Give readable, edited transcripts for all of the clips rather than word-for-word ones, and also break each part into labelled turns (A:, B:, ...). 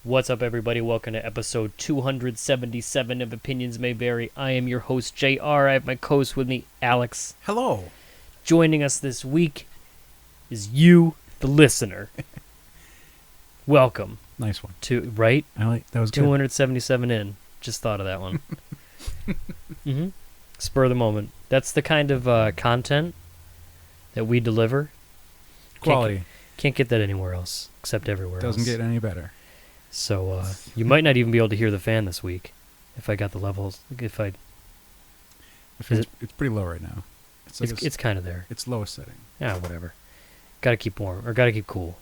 A: What's up, everybody? Welcome to episode 277 of Opinions May Vary. I am your host, JR. I have my co-host with me, Alex.
B: Hello.
A: Joining us this week is you, the listener. Welcome.
B: Nice one.
A: Right?
B: That was good.
A: 277 in. Just thought of that one. Spur of the moment. That's the kind of content that we deliver.
B: Quality.
A: Can't get that anywhere else, except everywhere else.
B: Doesn't get any better.
A: So you might not even be able to hear the fan this week if I got the levels. It's
B: pretty low right now.
A: It's kind of there.
B: It's lowest setting.
A: Yeah, whatever. Got to keep warm or got to keep cool.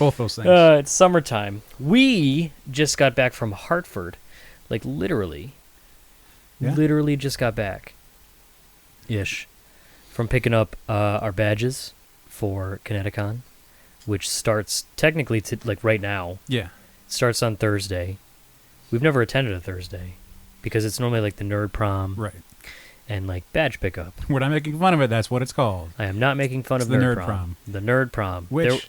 B: Both those things.
A: It's summertime. We just got back from Hartford, like literally.
B: Yeah.
A: Literally just got back. Ish, from picking up our badges for ConnectiCon, which starts technically like right now.
B: Yeah.
A: Starts on Thursday. We've never attended a Thursday because it's normally like the Nerd Prom,
B: Right.
A: and like badge pickup.
B: We're not making fun of it. That's what it's called.
A: I am not making fun
B: It's
A: of
B: the
A: Nerd
B: Nerd Prom.
A: The Nerd Prom,
B: Which,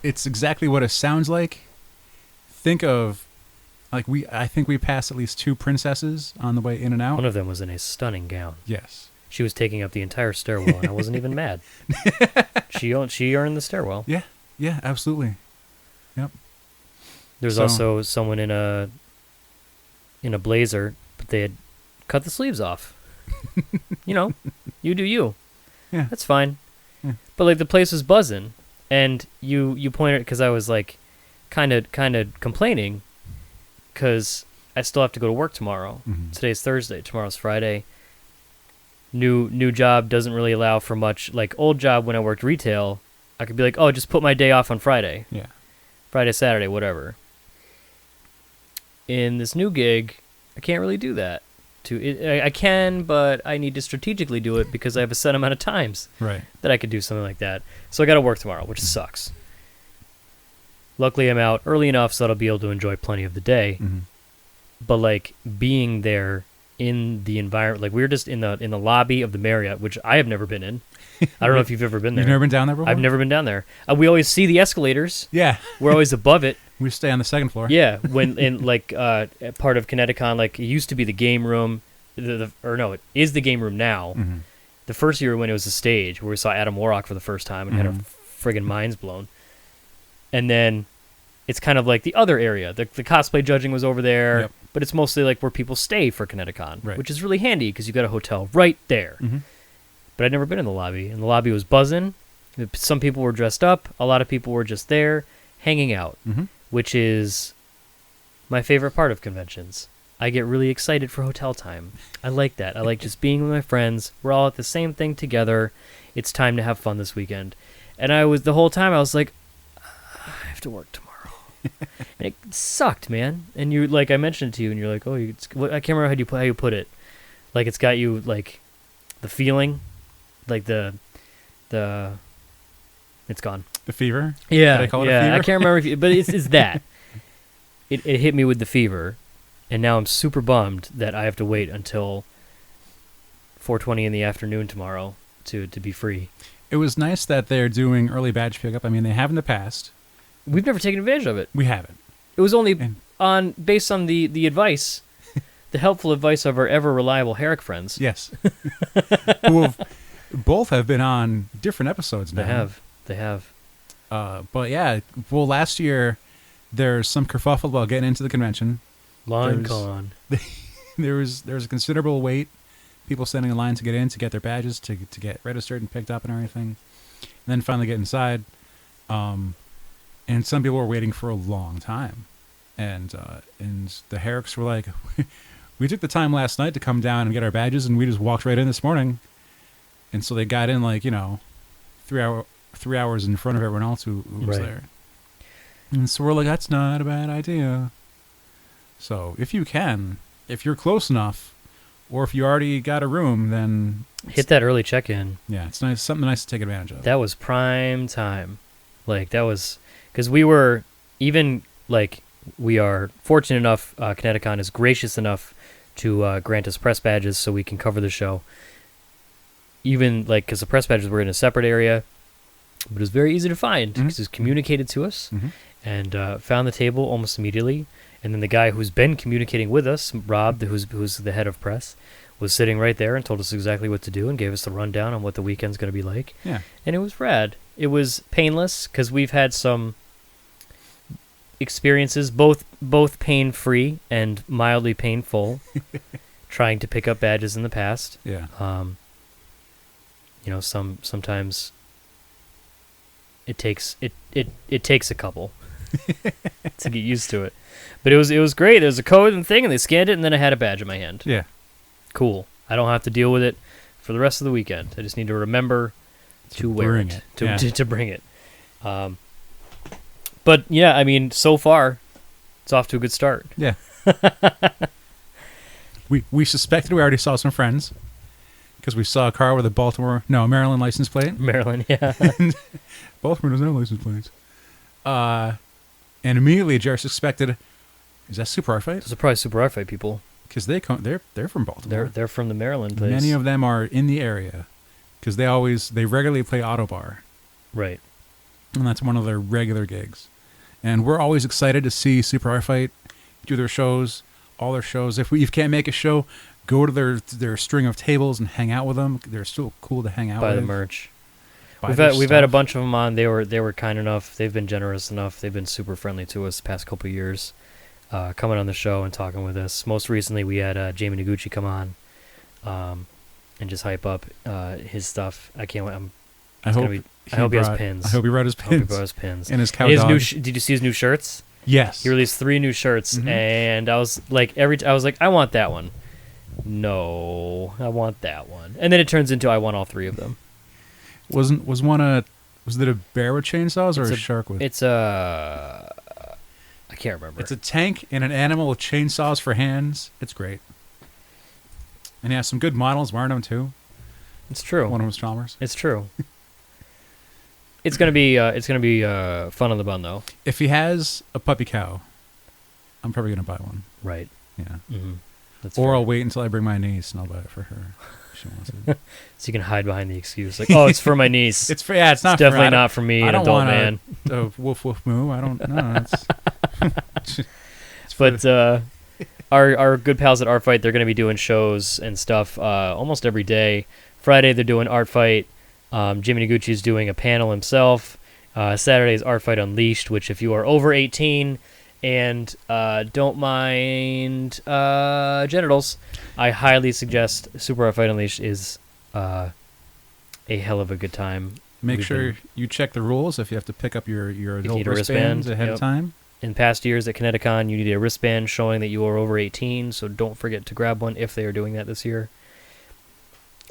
B: it's exactly what it sounds like. Think of, I think we passed at least two princesses on the way in and out.
A: one of them was in a stunning gown.
B: Yes.
A: She was taking up the entire stairwell, and I wasn't even mad. She earned the stairwell.
B: Yeah. Yeah. Absolutely. Yep.
A: There's
B: So-
A: also someone in a blazer, but they had cut the sleeves off. You do you.
B: Yeah.
A: That's fine.
B: Yeah.
A: But like the place was buzzing, and you pointed because I was like, kind of complaining, because I still have to go to work tomorrow.
B: Mhm.
A: Today's Thursday. Tomorrow's Friday. New job doesn't really allow for much. Like old job when I worked retail, I could be like, oh, just put my day off on Friday.
B: Yeah.
A: Friday, Saturday, whatever. In this new gig, I can't really do that. I can, but I need to strategically do it because I have a set amount of times
B: Right.
A: that I could do something like that. So I got to work tomorrow, which sucks. Luckily, I'm out early enough so that I'll be able to enjoy plenty of the day.
B: Mm-hmm.
A: But like being there in the environment, like we were just in the lobby of the Marriott, which I have never been in. I don't know if you've ever been there.
B: You've never been down there before?
A: I've never been down there. We always see the escalators.
B: Yeah.
A: We're always above it.
B: We stay on the second floor.
A: Yeah, when in like part of ConnectiCon, like it used to be the game room, it is the game room now.
B: Mm-hmm.
A: The first year when it was a stage where we saw Adam Warrock for the first time and had our friggin' minds blown. And then it's kind of like the other area. The cosplay judging was over there,
B: Yep.
A: but it's mostly like where people stay for ConnectiCon,
B: Right.
A: which is really handy because you got a hotel right there.
B: Mm-hmm.
A: But I'd never been in the lobby, and the lobby was buzzing. Some people were dressed up. A lot of people were just there hanging out,
B: Mm-hmm.
A: which is my favorite part of conventions. I get really excited for hotel time. I like that. I like just being with my friends. We're all at the same thing together. It's time to have fun this weekend. And the whole time I was like, I have to work tomorrow. And it sucked, man. And you, like, I mentioned it to you, and you're like, oh, I can't remember how you put it. Like, it's got you, like, the feeling, like the it's gone.
B: The fever?
A: Yeah,
B: Did I call it a
A: yeah.
B: fever?
A: I can't remember, but it's that. It hit me with the fever, and now I'm super bummed that I have to wait until 4:20 in the afternoon tomorrow to be free.
B: It was nice that they're doing early badge pickup. I mean, they have in the past.
A: We've never taken advantage of it.
B: We haven't.
A: It was only
B: And-
A: based on the advice, the helpful advice of our ever reliable Herrick friends.
B: Yes. Both have been on different episodes now.
A: They have.
B: But yeah, well, last year there's some kerfuffle about getting into the convention.
A: Line
B: There's-
A: con.
B: There was a considerable wait. People standing in line to get in, to get their badges, to get registered and picked up and everything. And then finally get inside. And some people were waiting for a long time. And the Herricks were like, we took the time last night to come down and get our badges, and we just walked right in this morning. And so they got in 3 hours in front of everyone else who was
A: Right.
B: there. And so we're like, that's not a bad idea. So if you're close enough, or if you already got a room, then
A: Hit that early check-in.
B: yeah, it's nice, something nice to take advantage of.
A: That was prime time. Like, that was... Because we were... Even, like, we are fortunate enough, ConnectiCon is gracious enough to grant us press badges so we can cover the show. Even, like, because the press badges were in a separate area, But it was very easy to find because it was communicated to us,
B: Mm-hmm.
A: and found the table almost immediately. And then the guy who's been communicating with us, Rob, who's the head of press, was sitting right there and told us exactly what to do and gave us the rundown on what the weekend's going to be like.
B: Yeah.
A: And it was rad. It was painless because we've had some experiences, both pain-free and mildly painful, trying to pick up badges in the past.
B: Yeah.
A: Sometimes it takes a couple to get used to it. But it was great. There was a code and thing, and they scanned it, and then I had a badge in my hand.
B: Yeah.
A: Cool. I don't have to deal with it for the rest of the weekend. I just need to remember to wear
B: bring
A: it.
B: it.
A: To bring it. But yeah, I mean, so far, it's off to a good start.
B: Yeah. we suspected we already saw some friends because we saw a car with a Maryland license plate.
A: Maryland, yeah.
B: And Baltimore doesn't have license plates. And immediately Jared suspected, is that Super R-Fight?
A: Those are probably Super R-Fight people.
B: Because they're from Baltimore.
A: They're from the Maryland place.
B: Many of them are in the area because they regularly play Auto Bar.
A: Right.
B: And that's one of their regular gigs. And we're always excited to see Super R-Fight do their shows, all their shows. If you can't make a show, go to their string of tables and hang out with them. They're still cool to hang out with.
A: Buy the merch.
B: Buy
A: We've had a bunch of them on. They were kind enough. They've been generous enough. They've been super friendly to us the past couple of years, coming on the show and talking with us. Most recently, we had Jamie Noguchi come on, and just hype up his stuff. I can't wait. I hope he has pins.
B: I hope he brought his
A: pins.
B: And his cow
A: his
B: dog.
A: Did you see his new shirts?
B: Yes.
A: He released 3 new shirts, and I was like, I want that one. No, I want that one. And then it turns into I want all 3 of them.
B: Was it a bear with chainsaws or a shark with?
A: It's I can't remember.
B: It's a tank and an animal with chainsaws for hands. It's great. And he has some good models wearing them too.
A: It's true.
B: One of them's Chalmers.
A: It's true. It's gonna be fun on the bun though.
B: If he has a puppy cow, I'm probably gonna buy one.
A: Right.
B: Yeah.
A: Mm-hmm.
B: Or I'll wait until I bring my niece and I'll buy it for her. She wants it.
A: So you can hide behind the excuse, like, "Oh, it's for my niece."
B: It's for it's not.
A: It's definitely not for me, an adult man.
B: A woof woof moo. I don't know.
A: But our good pals at Art Fight, they're going to be doing shows and stuff almost every day. Friday they're doing Art Fight. Jimmy Noguchi's doing a panel himself. Saturday is Art Fight Unleashed, which if you are over 18 and don't mind genitals, I highly suggest Super Art Fight Unleashed is a hell of a good time.
B: Make sure you check the rules if you have to pick up your adult
A: wristband
B: ahead of time.
A: In past years at ConnectiCon, you need a wristband showing that you are over 18, so don't forget to grab one if they are doing that this year.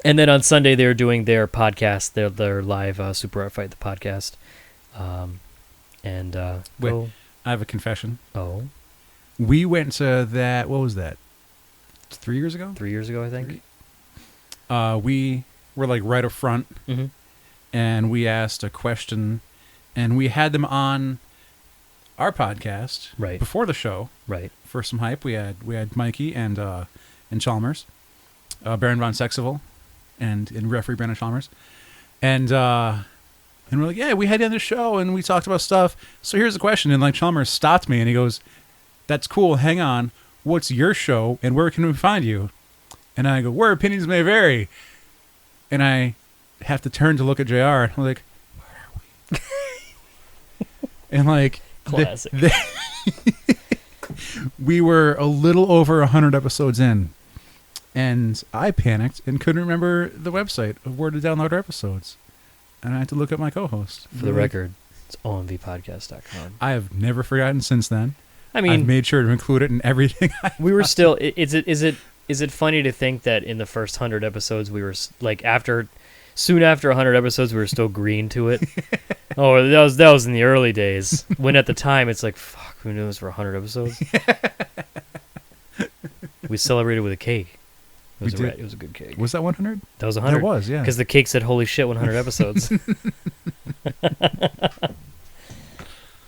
A: And then on Sunday, they're doing their podcast, their live Super Art Fight, the podcast.
B: Wait, I have a confession.
A: Oh?
B: We went to that, what was that? 3 years ago?
A: 3 years ago, I think.
B: We were like right up front, and we asked a question, and we had them on our podcast before the show.
A: Right.
B: For some hype, we had Mikey and Chalmers, Baron von Sexival, and referee Brandon Chalmers, and we're like, yeah, we had you on the show and we talked about stuff. So here's the question, and like Chalmers stopped me and he goes, "That's cool. Hang on. What's your show and where can we find you?" And I go, "Where opinions may vary." And I have to turn to look at JR and I'm like, "Where are we?" And like,
A: classic.
B: We were a little over 100 episodes in, and I panicked and couldn't remember the website of where to download our episodes, and I had to look up my co-host.
A: For the record, it's omvpodcast.com.
B: I have never forgotten since then.
A: I mean,
B: I've made sure to include it in everything.
A: We were still. Is it funny to think that in the first 100 episodes we were like soon after 100 episodes we were still green to it? Oh, that was in the early days. When at the time it's like, fuck, who knew this for 100 episodes? We celebrated with a cake. It was a good cake.
B: Was that 100?
A: That was 100.
B: That was, yeah.
A: Because the cake said, "Holy shit, 100 episodes."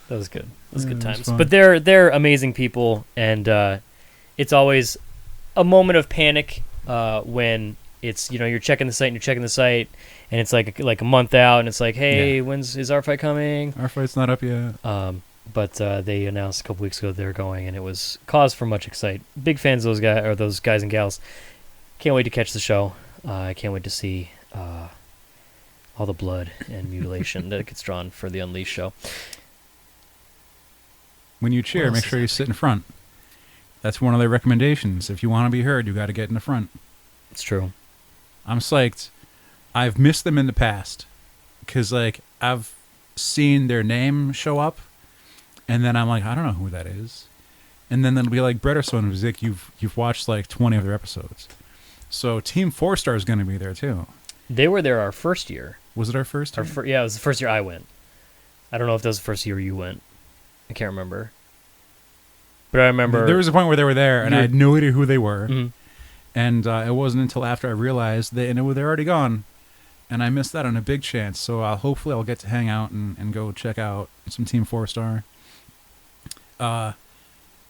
A: That was good. That was good times. But they're amazing people, and it's always a moment of panic when it's you're checking the site, and it's like a month out, and it's like, hey, is our fight coming?
B: Our fight's not up yet.
A: But they announced a couple weeks ago they're going, and it was cause for much excitement. Big fans of those guys and gals. Can't wait to catch the show. I can't wait to see all the blood and mutilation that gets drawn for the Unleashed show.
B: When you cheer, make sure you sit in front. That's one of their recommendations. If you want to be heard, you got to get in the front.
A: It's true.
B: I'm psyched. I've missed them in the past because, like, I've seen their name show up, and then I'm like, I don't know who that is. And then they'll be like, Brett or someone who's like, you've watched like 20 of their episodes. So Team 4-Star is going to be there too.
A: They were there our first year.
B: Was it our first year?
A: Yeah, it was the first year I went. I don't know if that was the first year you went. I can't remember. But I remember...
B: There was a point where they were there, and I had no idea who they were.
A: Mm-hmm.
B: And it wasn't until after I realized they're already gone. And I missed out on a big chance. So hopefully I'll get to hang out and go check out some Team 4-Star. I'm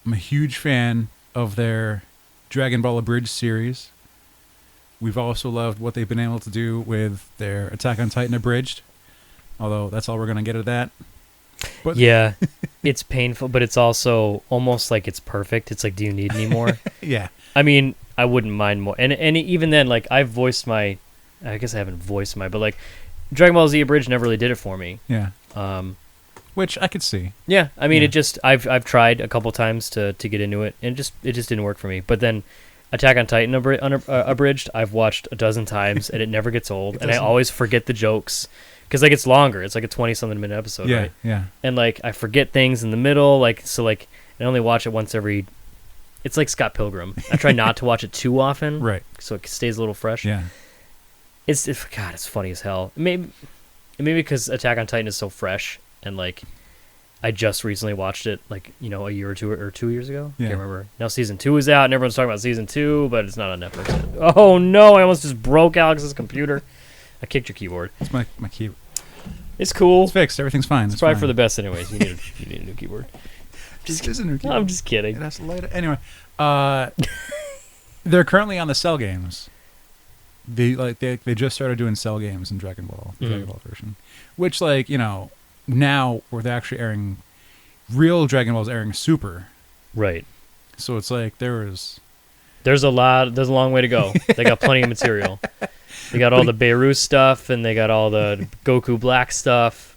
B: a huge fan of their Dragon Ball Abridged series. We've also loved what they've been able to do with their Attack on Titan Abridged. Although that's all we're going to get at that. But
A: yeah, it's painful, but it's also almost like it's perfect. It's like, do you need any more?
B: Yeah.
A: I mean, I wouldn't mind more. And even then, like, I guess I haven't voiced but like, Dragon Ball Z Abridged never really did it for me.
B: Yeah. Which I could see.
A: Yeah, I mean, I've tried a couple times to get into it, and it just didn't work for me. But then Attack on Titan Abridged, I've watched a dozen times, and it never gets old, and I always forget the jokes. Because, like, it's longer. It's like a 20-something minute episode, right?
B: Yeah.
A: And, like, I forget things in the middle. Like, so, like, I only watch it once every... It's like Scott Pilgrim. I try not to watch it too often.
B: Right.
A: So it stays a little fresh.
B: Yeah.
A: It's funny as hell. Maybe because Attack on Titan is so fresh. And, like, I just recently watched it, like, a year or 2 years ago.
B: Yeah.
A: I can't remember. Now Season 2 is out, and everyone's talking about Season 2, but it's not on Netflix yet. Oh, no. I almost just broke Alex's computer. I kicked your keyboard.
B: It's my keyboard.
A: It's cool.
B: It's fixed. Everything's fine.
A: It's probably for the best, anyways. You need a new keyboard.
B: Just is a new keyboard.
A: No, I'm just kidding.
B: It has to light it. Anyway, they're currently on the Cell games. They just started doing Cell games in Dragon Ball, the Dragon Ball version, which, like, now where they're actually airing real Dragon Ball's airing Super.
A: Right.
B: So it's like there's
A: a long way to go. They got plenty of material. They got all the Beirut stuff, and they got all the Goku Black stuff.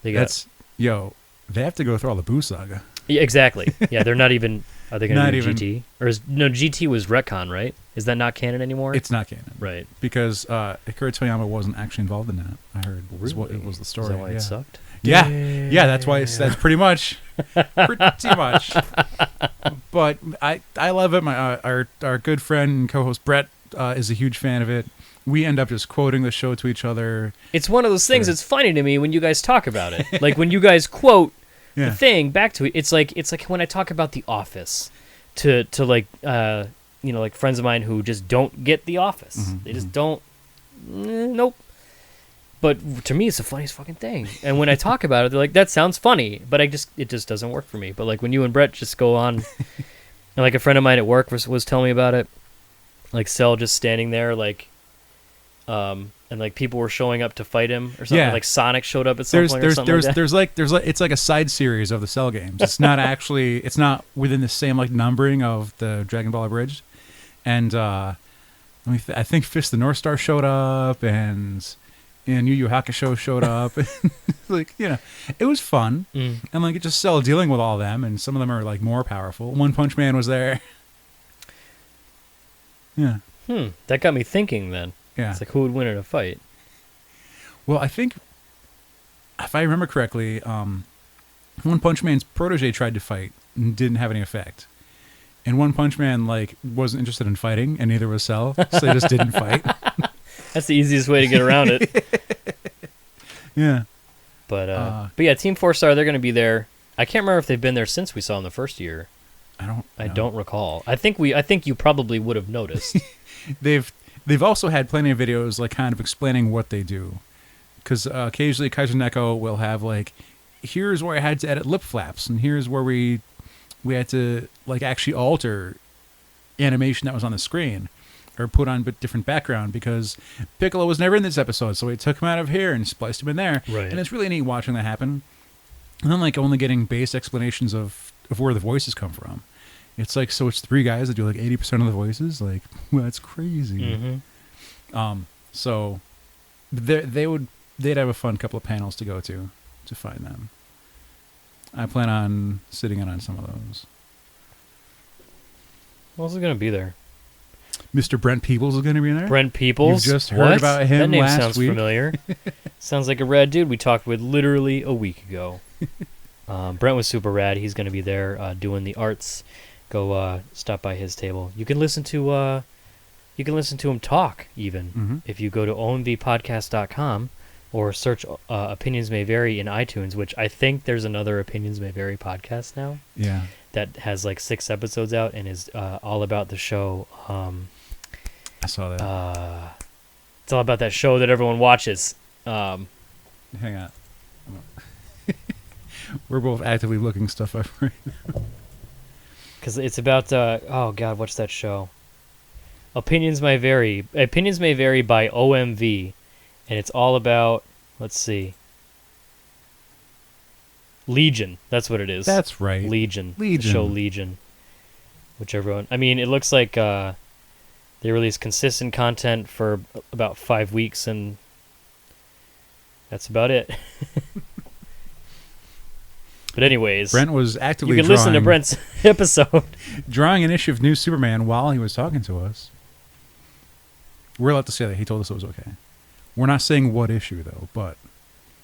A: They have to go through all the Buu saga. Yeah, exactly. Yeah, they're not even. Are they going to do GT? GT was retcon, right? Is that not canon anymore?
B: It's not canon,
A: right?
B: Because Akira Toriyama wasn't actually involved in that. I heard it was the story.
A: Is that why it sucked?
B: Yeah, yeah. That's why. That's pretty much. But I love it. Our good friend and co-host Brett is a huge fan of it. We end up just quoting the show to each other.
A: It's one of those things that's funny to me when you guys talk about it. Like when you guys quote the thing back to it. It's like when I talk about The Office to like like friends of mine who just don't get The Office. Mm-hmm, they just don't. Nope. But to me, it's the funniest fucking thing. And when I talk about it, they're like, "That sounds funny," but it just doesn't work for me. But like when you and Brett just go on, and like a friend of mine at work was telling me about it, like Cell just standing there, like, and like people were showing up to fight him or something. Yeah. Like Sonic showed up at some point or something like that. It's like
B: a side series of the Cell games. It's not actually. It's not within the same like numbering of the Dragon Ball Abridged, and I think Fist the North Star showed up and Yu Yu Hakusho showed up. Like, it was fun. And like it just Cell dealing with all of them, and some of them are like more powerful. One Punch Man was there. Yeah.
A: That got me thinking then.
B: Yeah.
A: It's like, who would win in a fight?
B: Well, I think, if I remember correctly, One Punch Man's protege tried to fight and didn't have any effect. And One Punch Man, like, wasn't interested in fighting, and neither was Cell, so they just didn't fight.
A: That's the easiest way to get around it.
B: Yeah.
A: But yeah, Team 4-Star, they're going to be there. I can't remember if they've been there since we saw them the first year. I don't recall. I think you probably would have noticed.
B: They've also had plenty of videos like kind of explaining what they do, because occasionally Kaiser Neko will have like, here's where I had to edit lip flaps, and here's where we had to like actually alter animation that was on the screen, or put on a different background because Piccolo was never in this episode, so we took him out of here and spliced him in there.
A: Right.
B: And it's really neat watching that happen. And then like only getting base explanations of where the voices come from. It's like, so it's 3 guys that do like 80% of the voices. Like, well, that's crazy. So they'd have a fun couple of panels to go to find them. I plan on sitting in on some of those.
A: Who else is going to be there?
B: Mr. Brent Peeples is going to be in there.
A: Brent Peeples?
B: You just heard about him
A: that name
B: last
A: sounds
B: week.
A: familiar. Sounds like a rad dude we talked with literally a week ago. Brent was super rad. He's going to be there doing the arts. Go stop by his table. You can listen to him talk even if you go to omvpodcast.com or search Opinions May Vary in iTunes, which I think there's another Opinions May Vary podcast now.
B: Yeah.
A: That has like 6 episodes out and is all about the show.
B: I saw that.
A: It's all about that show that everyone watches.
B: Hang on. We're both actively looking stuff up right now.
A: Because it's about, oh God, what's that show? Opinions May Vary. Opinions May Vary by OMV. And it's all about, let's see. Legion. That's what it is.
B: That's right.
A: Legion. The show Legion. Which everyone, I mean, it looks like they release consistent content for about 5 weeks, and that's about it. But anyways,
B: Brent was actively
A: you can listen to Brent's episode.
B: Drawing an issue of New Superman while he was talking to us. We're allowed to say that. He told us it was okay. We're not saying what issue, though, but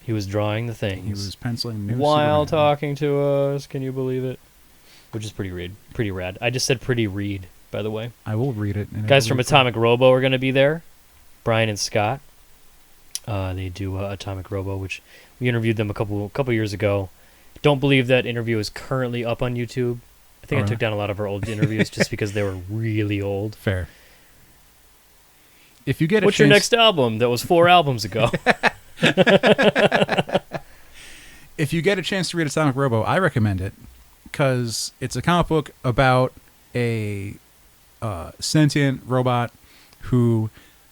A: he was drawing the things.
B: He was penciling New
A: while
B: Superman.
A: talking to us. Can you believe it? Which is pretty rad. I just said pretty read, by the way.
B: I will read it.
A: Guys from Atomic Robo are going to be there. Brian and Scott. They do Atomic Robo, which we interviewed them a couple years ago. Don't believe that interview is currently up on YouTube. I think I took down a lot of our old interviews just because they were really old.
B: Fair. If you get
A: What's your next album? That was 4 albums ago.
B: If you get a chance to read Atomic Robo, I recommend it because it's a comic book about a sentient robot who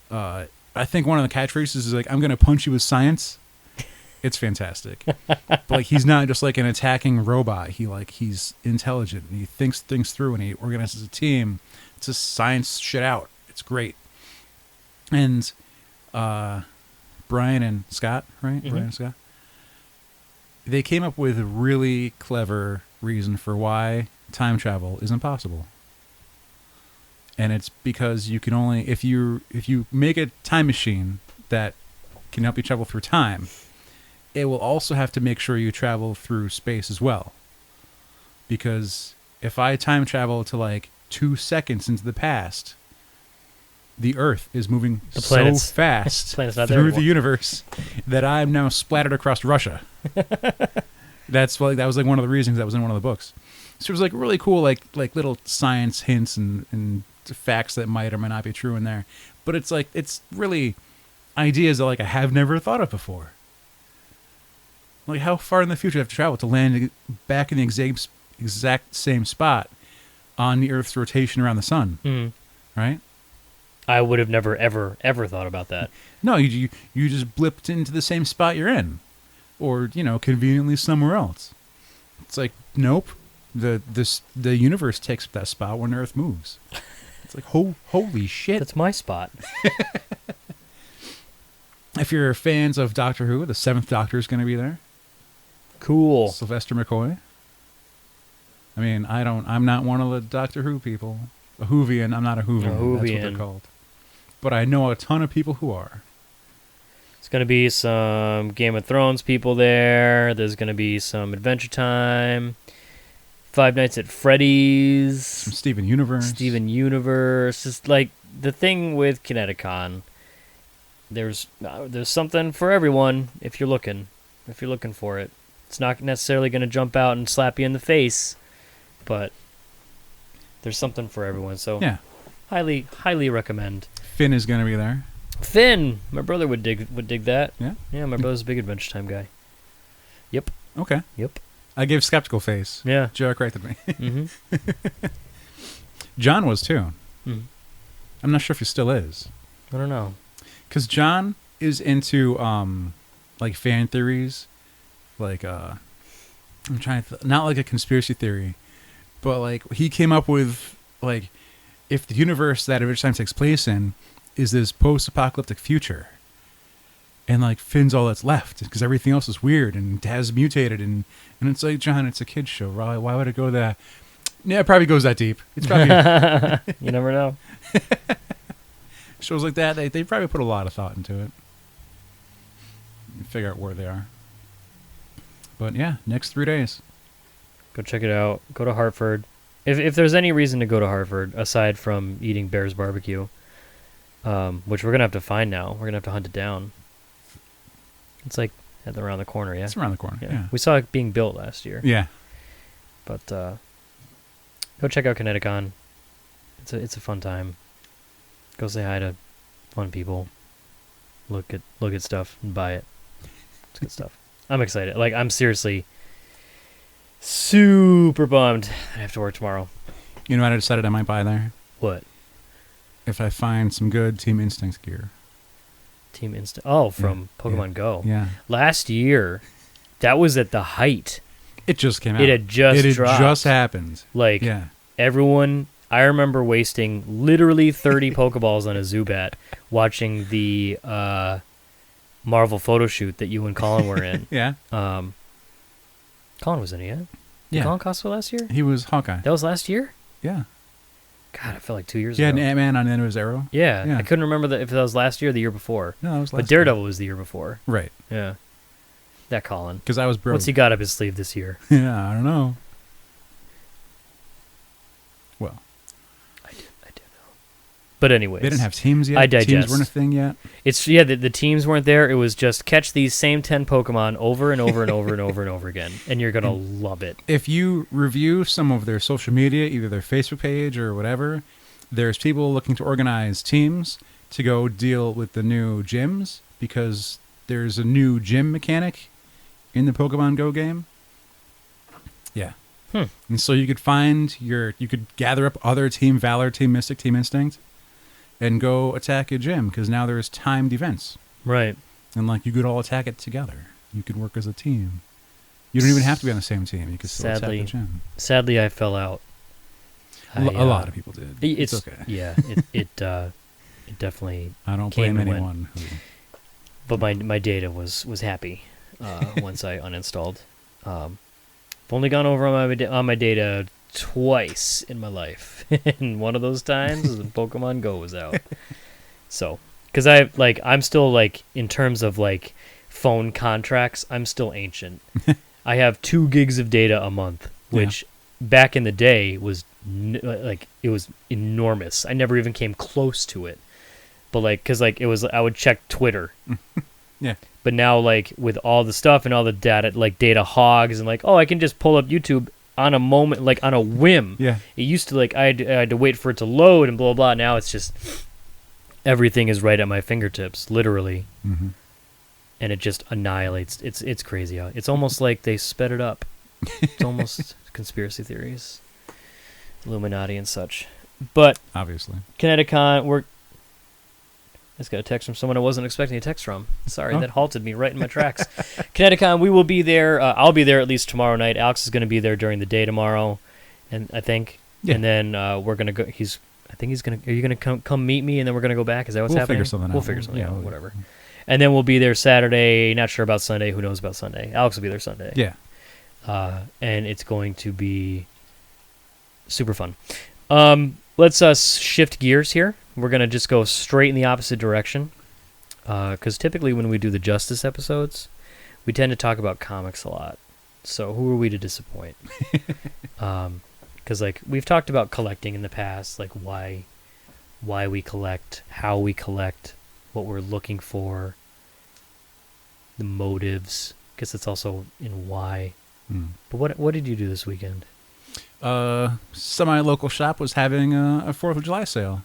B: I think one of the catchphrases is like, "I'm going to punch you with science." It's fantastic. But like, he's not just like an attacking robot. He's intelligent and he thinks things through and he organizes a team to science shit out. It's great. And Brian and Scott, right? Mm-hmm. Brian and Scott. They came up with a really clever reason for why time travel isn't possible. And it's because you can only if you make a time machine that can help you travel through time, it will also have to make sure you travel through space as well. Because if I time travel to like 2 seconds into the past, the Earth is moving so fast through the universe that I'm now splattered across Russia. That was like one of the reasons that was in one of the books. So it was like really cool, like little science hints and facts that might or might not be true in there. But it's like it's really ideas that like I have never thought of before. Like how far in the future do I have to travel to land back in the exact same spot on the Earth's rotation around the sun, right?
A: I would have never, ever, ever thought about that.
B: No, you just blipped into the same spot you're in, or conveniently somewhere else. It's like nope, the universe takes up that spot when Earth moves. It's like holy shit,
A: that's my spot.
B: If you're fans of Doctor Who, the 7th Doctor is going to be there.
A: Cool.
B: Sylvester McCoy. I mean, I'm not one of the Doctor Who people. A Whovian. I'm not a Whovian. That's what they're called. But I know a ton of people who are.
A: There's going to be some Game of Thrones people there. There's going to be some Adventure Time. Five Nights at Freddy's.
B: Some Steven Universe.
A: Just like the thing with ConnectiCon. There's something for everyone if you're looking for it. It's not necessarily going to jump out and slap you in the face, but there's something for everyone. So
B: yeah,
A: highly recommend.
B: Finn is going to be there.
A: Finn, my brother would dig that.
B: Yeah,
A: my brother's a big Adventure Time guy. Yep.
B: Okay.
A: Yep.
B: I gave skeptical face.
A: Yeah.
B: Joe corrected me.
A: Mm-hmm.
B: John was too.
A: Mm-hmm.
B: I'm not sure if he still is.
A: I don't know.
B: Because John is into like fan theories, like I'm trying to not like a conspiracy theory, but like he came up with like if the universe that Adventure Time takes place in is this post-apocalyptic future, and like Finn's all that's left because everything else is weird and has mutated, and it's like, John, it's a kid's show. Why would it go that? Yeah, it probably goes that deep. It's probably
A: You never know.
B: shows like that. They probably put a lot of thought into it. Figure out where they are. But yeah, next 3 days.
A: Go check it out. Go to Hartford. If there's any reason to go to Hartford aside from eating Bear's barbecue, which we're gonna have to find now. We're gonna have to hunt it down. It's like around the corner, yeah.
B: It's around the corner. Yeah.
A: We saw it being built last year.
B: Yeah.
A: But go check out ConnectiCon. It's a fun time. Go say hi to fun people. Look at stuff and buy it. It's good stuff. I'm excited. Like, I'm seriously super bummed I have to work tomorrow.
B: You know what I decided I might buy there?
A: What?
B: If I find some good Team Instinct gear.
A: Team Instinct. Oh, from Pokemon Go.
B: Yeah.
A: Last year, that was at the height.
B: It just came out.
A: It had just dropped.
B: It just happened.
A: Like, everyone... I remember wasting literally 30 Pokeballs on a Zubat watching the Marvel photo shoot that you and Colin were in.
B: Yeah.
A: Colin was in it, yeah? Did
B: Yeah.
A: Colin cosplay last year?
B: He was Hawkeye.
A: That was last year?
B: Yeah.
A: God, I felt like 2 years
B: Yeah,
A: ago.
B: and Ant-Man on the end of his arrow.
A: Yeah. I couldn't remember if that was last year or the year before.
B: No, that was last
A: But Daredevil was the year before.
B: Right.
A: Yeah. That Colin.
B: Because I was broke.
A: What's he got up his sleeve this year?
B: Yeah, I don't know. Well.
A: I do know. But anyways.
B: They didn't have teams yet.
A: I digest.
B: Teams weren't a thing yet.
A: It's the teams weren't there. It was just catch these same 10 Pokemon over and over and over and over and over again, and you're gonna love it.
B: If you review some of their social media, either their Facebook page or whatever, there's people looking to organize teams to go deal with the new gyms because there's a new gym mechanic in the Pokemon Go game. Yeah. And so you could gather up other Team Valor, Team Mystic, Team Instinct, and go attack a gym because now there's timed events.
A: Right.
B: And like you could all attack it together. You could work as a team. You don't even have to be on the same team. You could still attack the gym.
A: Sadly, I fell out.
B: A lot of people did. It's okay.
A: Yeah, it definitely.
B: I don't blame anyone.
A: But my data was happy once I uninstalled. I've only gone over on my data twice in my life, and one of those times is when Pokemon Go was out. So, because I'm still like in terms of like phone contracts, I'm still ancient. I have 2 gigs of data a month, which back in the day was it was enormous. I never even came close to it. But like, cause like it was, I would check Twitter.
B: Yeah.
A: But now like with all the stuff and all the data, like data hogs and like, oh, I can just pull up YouTube on a moment, like on a whim.
B: Yeah.
A: It used to like, I had to wait for it to load and blah, blah, blah. Now it's just, everything is right at my fingertips, literally.
B: Mm-hmm.
A: And it just annihilates. It's crazy. It's almost like they sped it up. It's almost conspiracy theories, Illuminati and such. But
B: obviously,
A: ConnectiCon, I just got a text from someone I wasn't expecting a text from. Sorry, that halted me right in my tracks. ConnectiCon, we will be there. I'll be there at least tomorrow night. Alex is going to be there during the day tomorrow, and I think. Yeah. And then we're going to go. I think he's going to. Are you going to come meet me, and then we're going to go back? Is that what's happening?
B: We'll
A: figure something out. Whatever. And then we'll be there Saturday. Not sure about Sunday. Who knows about Sunday? Alex will be there Sunday.
B: Yeah.
A: And it's going to be super fun. Let's shift gears here. We're going to just go straight in the opposite direction. Because typically when we do the Justice episodes, we tend to talk about comics a lot. So who are we to disappoint? Because like we've talked about collecting in the past, like why we collect, how we collect, what we're looking for, the motives. I guess it's also in why. But what did you do this weekend?
B: Semi-local shop was having a 4th of July sale.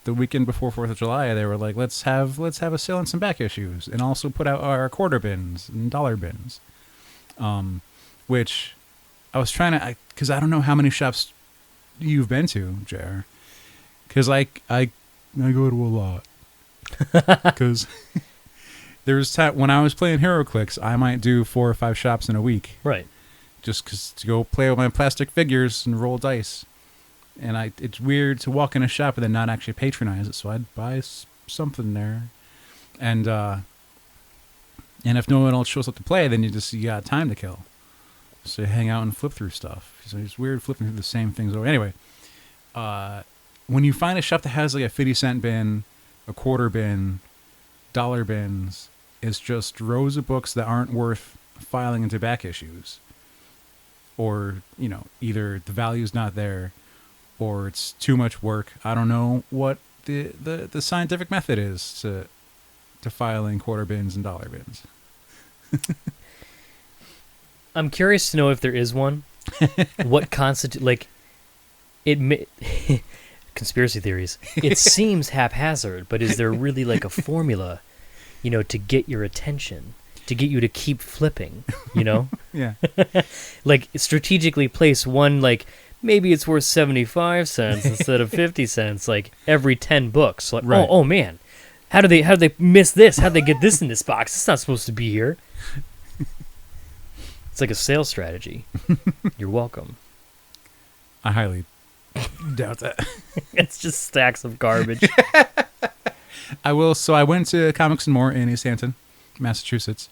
B: The weekend before 4th of July, they were like, let's have a sale on some back issues and also put out our quarter bins and dollar bins. Which I was trying to, because I don't know how many shops you've been to, JR. because I go to a lot. Because there was time when I was playing HeroClix, I might do 4 or 5 shops in a week.
A: Right.
B: Just to go play with my plastic figures and roll dice. And it's weird to walk in a shop and then not actually patronize it, so I'd buy something there. And if no one else shows up to play, then you got time to kill. So you hang out and flip through stuff. So it's weird flipping through the same things over. Anyway, when you find a shop that has like a 50-cent bin, a quarter bin, dollar bins, it's just rows of books that aren't worth filing into back issues. Or, either the value's not there or it's too much work. I don't know what the scientific method is to filing quarter bins and dollar bins.
A: I'm curious to know if there is one. What constitute conspiracy theories. It seems haphazard, but is there really like a formula, to get your attention, to get you to keep flipping,
B: Yeah.
A: Like strategically place one, like maybe it's worth 75 cents instead of 50 cents, like every 10 books. Like,
B: right.
A: oh man, how do they miss this? How do they get this in this box? It's not supposed to be here. It's like a sales strategy. You're welcome.
B: I highly doubt that.
A: It's just stacks of garbage.
B: I will. So I went to Comics and More in East Hampton, Massachusetts,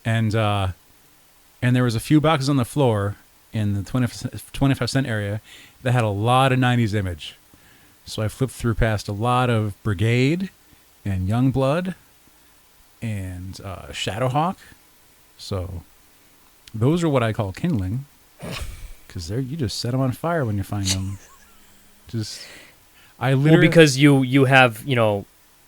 B: and there was a few boxes on the floor in the 25-cent area that had a lot of 90s image. So I flipped through past a lot of Brigade and Youngblood and Shadowhawk. So those are what I call kindling, because you just set them on fire when you find them.
A: Because you have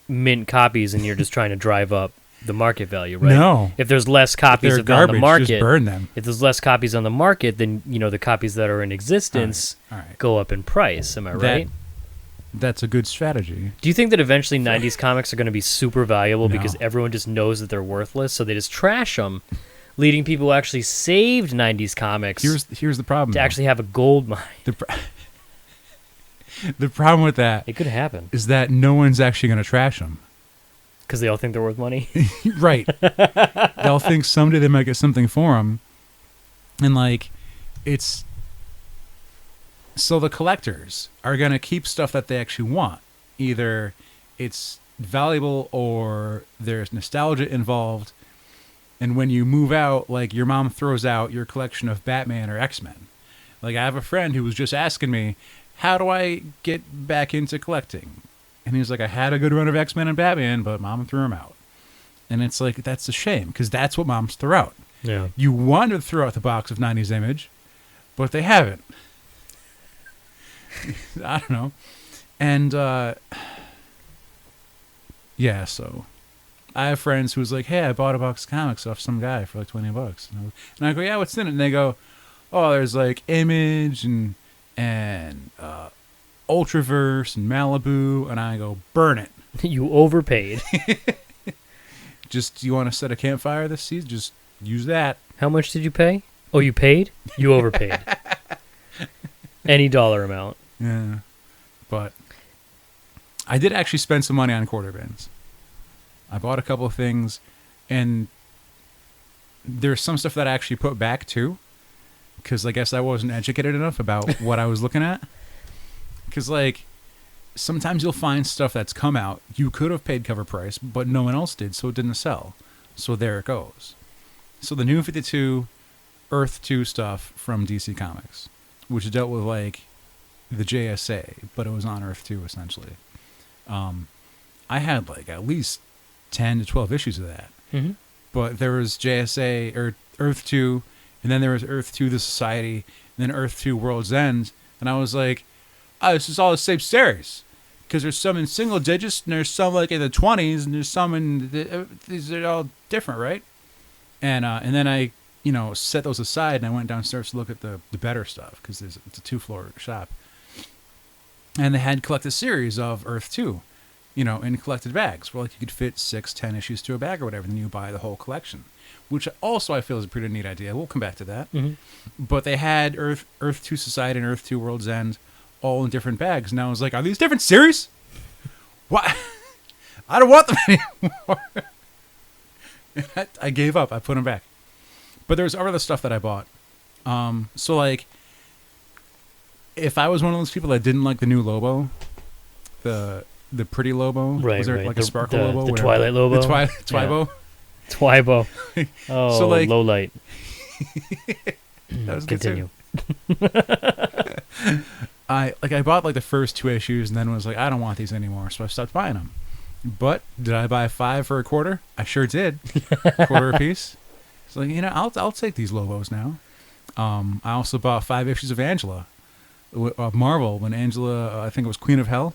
A: mint copies and you're just trying to drive up the market value, right?
B: No,
A: if there's less copies
B: they're
A: on
B: garbage,
A: the market,
B: just burn them.
A: If there's less copies on the market, then the copies that are in existence
B: All right.
A: go up in price. Am I right?
B: That's a good strategy.
A: Do you think that eventually 90s comics are going to be super valuable
B: No.
A: because everyone just knows that they're worthless, so they just trash them, leading people who actually saved 90s comics
B: Here's the problem.
A: to actually have a gold mine?
B: The problem with that
A: It could happen
B: is that no one's actually going to trash them.
A: because they all think they're worth money.
B: Right. They'll think someday they might get something for them. And it's... So the collectors are going to keep stuff that they actually want. Either it's valuable or there's nostalgia involved. And when you move out, your mom throws out your collection of Batman or X-Men. I have a friend who was just asking me, how do I get back into collecting? And he's like, I had a good run of X-Men and Batman, but mom threw them out. And it's that's a shame, because that's what moms throw out.
A: Yeah.
B: You wanted to throw out the box of 90s image, but they haven't. I don't know. And, yeah, so I have friends who's like, hey, I bought a box of comics off some guy for $20. And I go, yeah, what's in it? And they go, oh, there's Image and Ultraverse and Malibu. And I go, burn it.
A: You overpaid.
B: Just, you want to set a campfire this season? Just use that.
A: How much did you pay? Oh, you paid? You overpaid. Any dollar amount.
B: Yeah. But I did actually spend some money on quarter bins. I bought a couple of things, and there's some stuff that I actually put back too, because I guess I wasn't educated enough about what I was looking at. Because sometimes you'll find stuff that's come out, you could have paid cover price, but no one else did, so it didn't sell. So there it goes. So the New 52 Earth 2 stuff from DC Comics, which dealt with the JSA, but it was on Earth 2 essentially. I had at least 10 to 12 issues of that.
A: Mm-hmm.
B: But there was JSA or Earth 2, and then there was Earth 2 The Society, and then Earth 2 World's End, and I was like, oh, this is all the same series. Because there's some in single digits, and there's some in the 20s, and there's some in these are all different, right? And then I set those aside, and I went downstairs to look at the better stuff, because it's a 2-floor shop. And they had collected series of Earth 2, in collected bags, where you could fit 6-10 issues to a bag or whatever, and then you buy the whole collection, which also I feel is a pretty neat idea. We'll come back to that.
A: Mm-hmm.
B: But they had Earth 2 Society and Earth 2 World's End all in different bags. And I was like, are these different series? What? I don't want them anymore. I gave up. I put them back. But there's other stuff that I bought. So like, if I was one of those people that didn't like the new Lobo, the pretty Lobo,
A: Right,
B: was there
A: right.
B: like a sparkle Lobo?
A: The
B: whatever.
A: Twilight Lobo?
B: The Twibo?
A: Twibo. Oh,
B: So, like-
A: low light.
B: That was good too.
A: Continue.
B: I bought like the first 2 issues and then was like, I don't want these anymore, so I stopped buying them. But did I buy 5 for a quarter? I sure did. Quarter a piece. So like, I'll take these Lobos now. I also bought 5 issues of Angela, of Marvel, when Angela, I think it was Queen of Hell,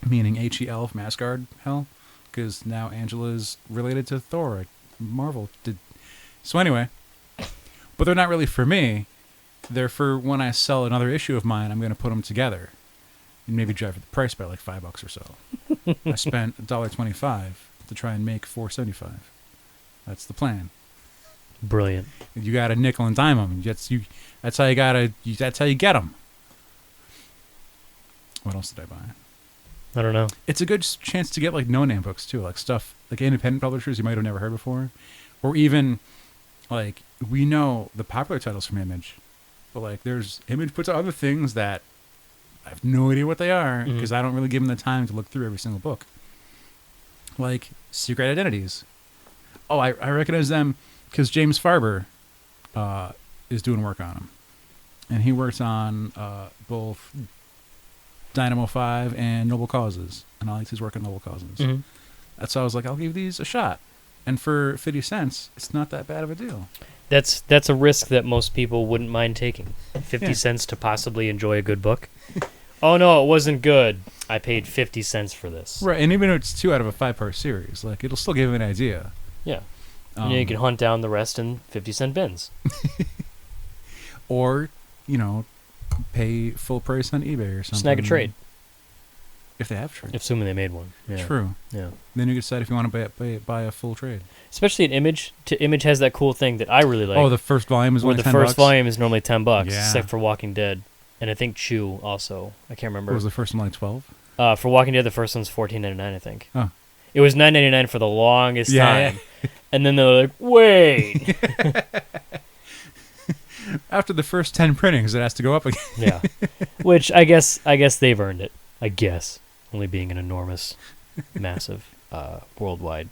B: meaning HEL from Asgard Hell, because now Angela is related to Thor. Marvel did. So anyway, but they're not really for me. They're for when I sell another issue of mine, I'm going to put them together and maybe drive the price by like $5 or so. I spent $1.25 to try and make $4.75. That's the plan.
A: Brilliant.
B: You got to nickel and dime them. That's how you that's how you get them. What else did I buy?
A: I don't know.
B: It's a good chance to get like no-name books too, like stuff like independent publishers you might have never heard before, or even like we know the popular titles from Image, but like there's Image puts out other things that I have no idea what they are because I don't really give them the time to look through every single book. Like Secret Identities. Oh, I recognize them because James Farber is doing work on them, and he works on both Dynamo 5 and Noble Causes, and I liked his work on Noble Causes.
A: Mm-hmm.
B: That's why I was like, I'll give these a shot. And for 50 cents, it's not that bad of a deal.
A: That's a risk that most people wouldn't mind taking. 50 cents to possibly enjoy a good book. Oh no, it wasn't good. I paid 50 cents for this.
B: Right, and even if it's 2 out of a 5-part series, like it'll still give you an idea.
A: Yeah. You can hunt down the rest in 50-cent bins.
B: Or, pay full price on eBay or something.
A: Snag a trade.
B: If they have trade.
A: Assuming they made one. Yeah.
B: True.
A: Yeah.
B: Then you can decide if you want to buy a full trade.
A: Especially at Image. Image has that cool thing that I really like.
B: Oh, the first volume is
A: where
B: only
A: the
B: $10.
A: first volume is normally $10,
B: Yeah.
A: except for Walking Dead. And I think Chew also. I can't remember.
B: What was the first one, like 12?
A: For Walking Dead, the first one's $14.99, I think.
B: Oh.
A: It was $9.99 for the longest
B: Yeah.
A: time. And then they're like, wait.
B: After the first 10 printings, it has to go up again.
A: Yeah. Which I guess they've earned it. I guess. Only being an enormous, massive, worldwide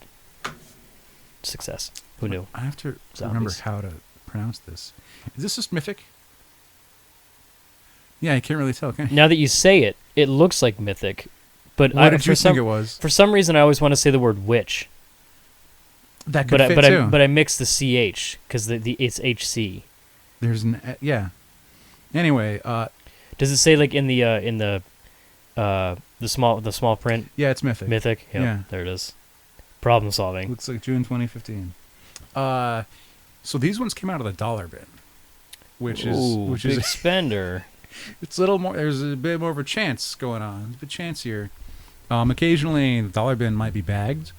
A: success. Who knew?
B: I have to
A: Zombies.
B: remember how to pronounce this. Is this just Mythic? Yeah, I can't really tell, can I?
A: Now that you say it, it looks like Mythic. But
B: What did you think it was?
A: For some reason, I always want to say the word witch.
B: That could fit too.
A: But I mix the CH because it's HC.
B: There's an yeah. Anyway,
A: does it say like in the small print?
B: Yeah, it's Mythic.
A: Mythic. Yep,
B: Yeah,
A: there it is. Problem solving.
B: Looks like June 2015. So these ones came out of the dollar bin, which
A: big
B: is
A: spender.
B: It's a little more. There's a bit more of a chance going on. It's a bit chancier. Occasionally, the dollar bin might be bagged.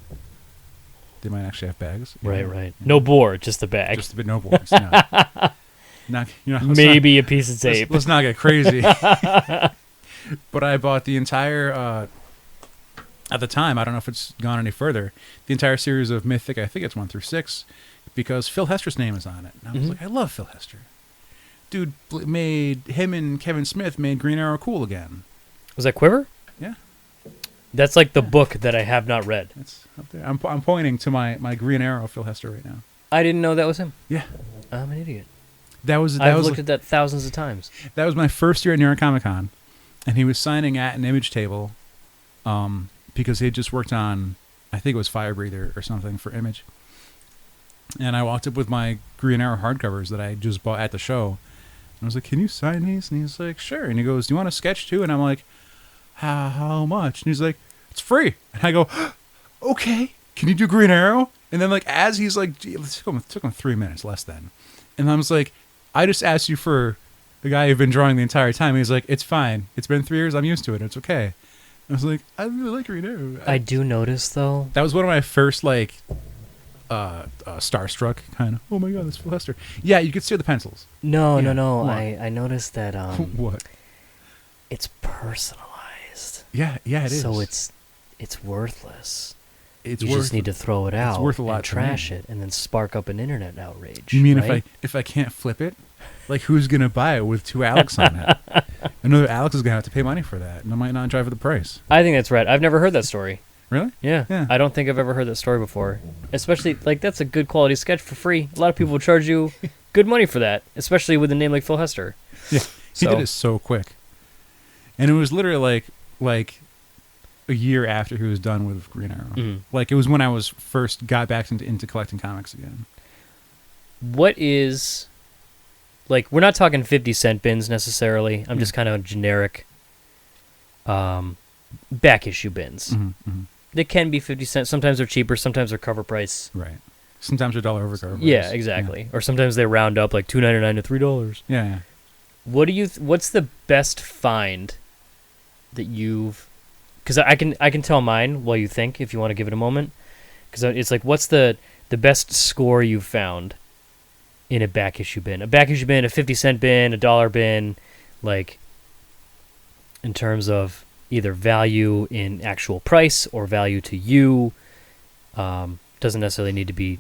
B: They might actually have bags.
A: Right. No board, just the bag.
B: Just a bit no boards. No.
A: Maybe a piece of tape.
B: Let's not get crazy. But I bought the entire. At the time, I don't know if it's gone any further. The entire series of Mythic, I think it's 1 through 6, because Phil Hester's name is on it. And I was like, I love Phil Hester. Dude him and Kevin Smith made Green Arrow cool again.
A: Was that Quiver?
B: Yeah.
A: That's like the book that I have not read.
B: It's up there. I'm pointing to my Green Arrow Phil Hester right now.
A: I didn't know that was him.
B: Yeah.
A: I'm an idiot.
B: I've
A: looked at that thousands of times.
B: That was my first year at New York Comic Con, and he was signing at an Image table, because he had just worked on, I think it was Fire Breather or something for Image. And I walked up with my Green Arrow hardcovers that I just bought at the show. And I was like, can you sign these? And he's like, sure. And he goes, do you want a sketch too? And I'm like, how much? And he's like, it's free. And I go, okay, can you do Green Arrow? And then like, as he's like, it took him 3 minutes, less than. And I was like, I just asked you for the guy you've been drawing the entire time. And he's like, it's fine. It's been 3 years. I'm used to it. It's okay. I was like, I really like Green Arrow.
A: I do notice though.
B: That was one of my first like, starstruck kind of. Oh my god, that's Phil Hester. Yeah, you could see the pencils.
A: No.
B: What?
A: I noticed that.
B: What?
A: it's personalized.
B: Yeah, it is.
A: So it's worthless.
B: It's
A: you just need to throw it out
B: worth a lot
A: and trash it and then spark up an internet outrage.
B: You mean
A: right?
B: if I can't flip it? Like, who's going to buy it with 2 Alex on it? Another Alex is going to have to pay money for that, and I might not drive for the price.
A: I think that's right. I've never heard that story.
B: Really?
A: Yeah. I don't think I've ever heard that story before. Especially, like, that's a good quality sketch for free. A lot of people will charge you good money for that, especially with a name like Phil Hester.
B: Yeah, he did it so quick. And it was literally like a year after he was done with Green Arrow.
A: Mm-hmm.
B: Like, it was when I was first got back into collecting comics again.
A: What is... Like, we're not talking 50-cent bins necessarily. I'm just kind of generic back issue bins. They can be 50 cents. Sometimes they're cheaper. Sometimes they're cover price.
B: Right. Sometimes they're $1 over cover price.
A: Yeah, exactly. Yeah. Or sometimes they round up like $2.99 to $3.
B: Yeah.
A: What's the best find that you've... Because I can tell mine while you think, if you want to give it a moment. Because it's like, what's the best score you've found in a back issue bin? A back issue bin, a 50-cent bin, a $1 bin, like, in terms of either value in actual price or value to you. Doesn't necessarily need to be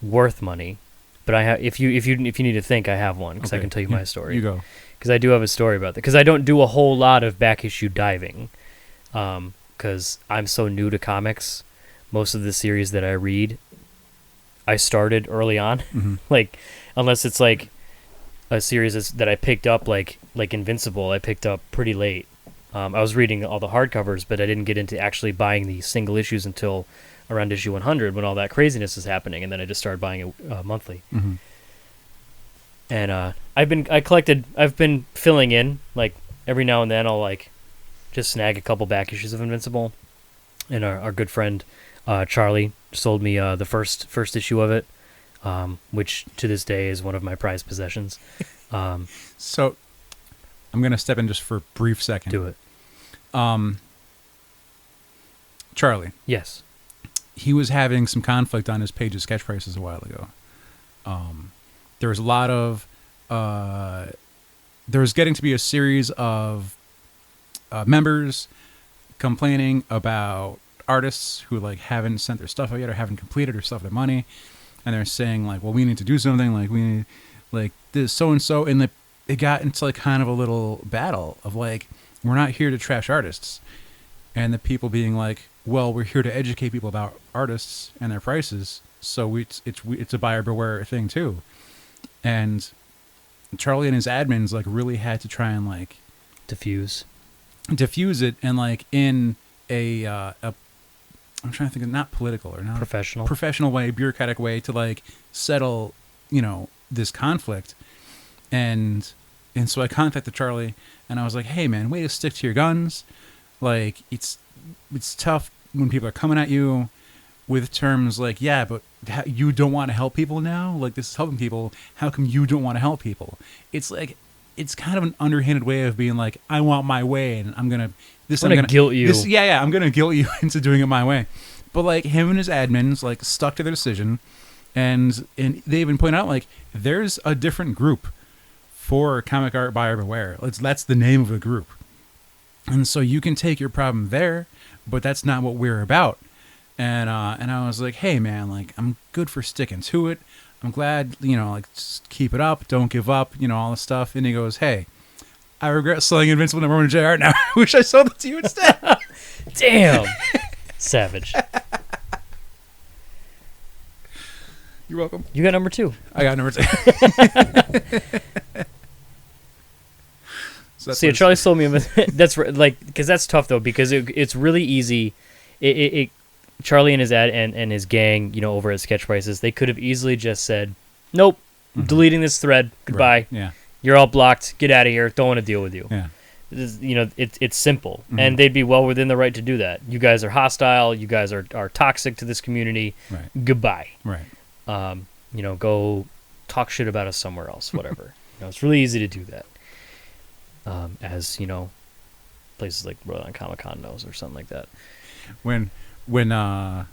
A: worth money, but I have. If you need to think, I have one because I can tell you my story.
B: You go.
A: Because I do have a story about that. Because I don't do a whole lot of back issue diving, because I'm so new to comics. Most of the series that I read, I started early on, like, unless it's like a series that I picked up, like Invincible, I picked up pretty late. I was reading all the hardcovers, but I didn't get into actually buying the single issues until around issue 100 when all that craziness is happening, and then I just started buying it monthly. And I've been filling in, like, every now and then I'll like just snag a couple back issues of Invincible, and our good friend Charlie sold me the first issue of it, which to this day is one of my prized possessions.
B: So I'm going to step in just for a brief second.
A: Do it.
B: Charlie.
A: Yes.
B: He was having some conflict on his page of sketch prices a while ago. There was a lot of... there was getting to be a series of members complaining about artists who, like, haven't sent their stuff out yet or haven't completed or stuff their money. And they're saying, like, well, we need to do something. Like, we need, like, this so-and-so. And it got into, like, kind of a little battle of, like, we're not here to trash artists. And the people being like, well, we're here to educate people about artists and their prices. So it's a buyer beware thing, too. And Charlie and his admins, like, really had to try and, like, diffuse it, and, like, in a I'm trying to think of, not political or not professional way, bureaucratic way to, like, settle, this conflict. And so I contacted Charlie and I was like, hey man, way to stick to your guns. Like, it's tough when people are coming at you with terms like, yeah, but you don't want to help people now? Like, this is helping people. How come you don't want to help people? It's like, it's kind of an underhanded way of being like, I want my way, and I'm going to
A: guilt you.
B: I'm going to guilt you into doing it my way. But, like, him and his admins, like, stuck to their decision, and they even point out, like, there's a different group for comic art buyer beware. That's the name of the group. And so you can take your problem there, but that's not what we're about. And I was like, hey man, like, I'm good for sticking to it. I'm glad, like, just keep it up, don't give up, all this stuff. And he goes, hey, I regret selling Invincible #1 to JR now. I wish I sold it to you instead.
A: Damn. Savage.
B: You're welcome.
A: You got number 2.
B: I got number 2.
A: See, Charlie sold me. That's like, because that's tough though, because it's really easy. Charlie and his and his gang, over at Sketch Prices, they could have easily just said, "Nope, deleting this thread. Goodbye.
B: Right. Yeah,
A: you're all blocked. Get out of here. Don't want to deal with you."
B: Yeah,
A: it's simple, and they'd be well within the right to do that. You guys are hostile. You guys are toxic to this community.
B: Right.
A: Goodbye.
B: Right.
A: Go talk shit about us somewhere else. Whatever. It's really easy to do that. As places like Rhode Island Comic-Con knows, or something like that. When
B: an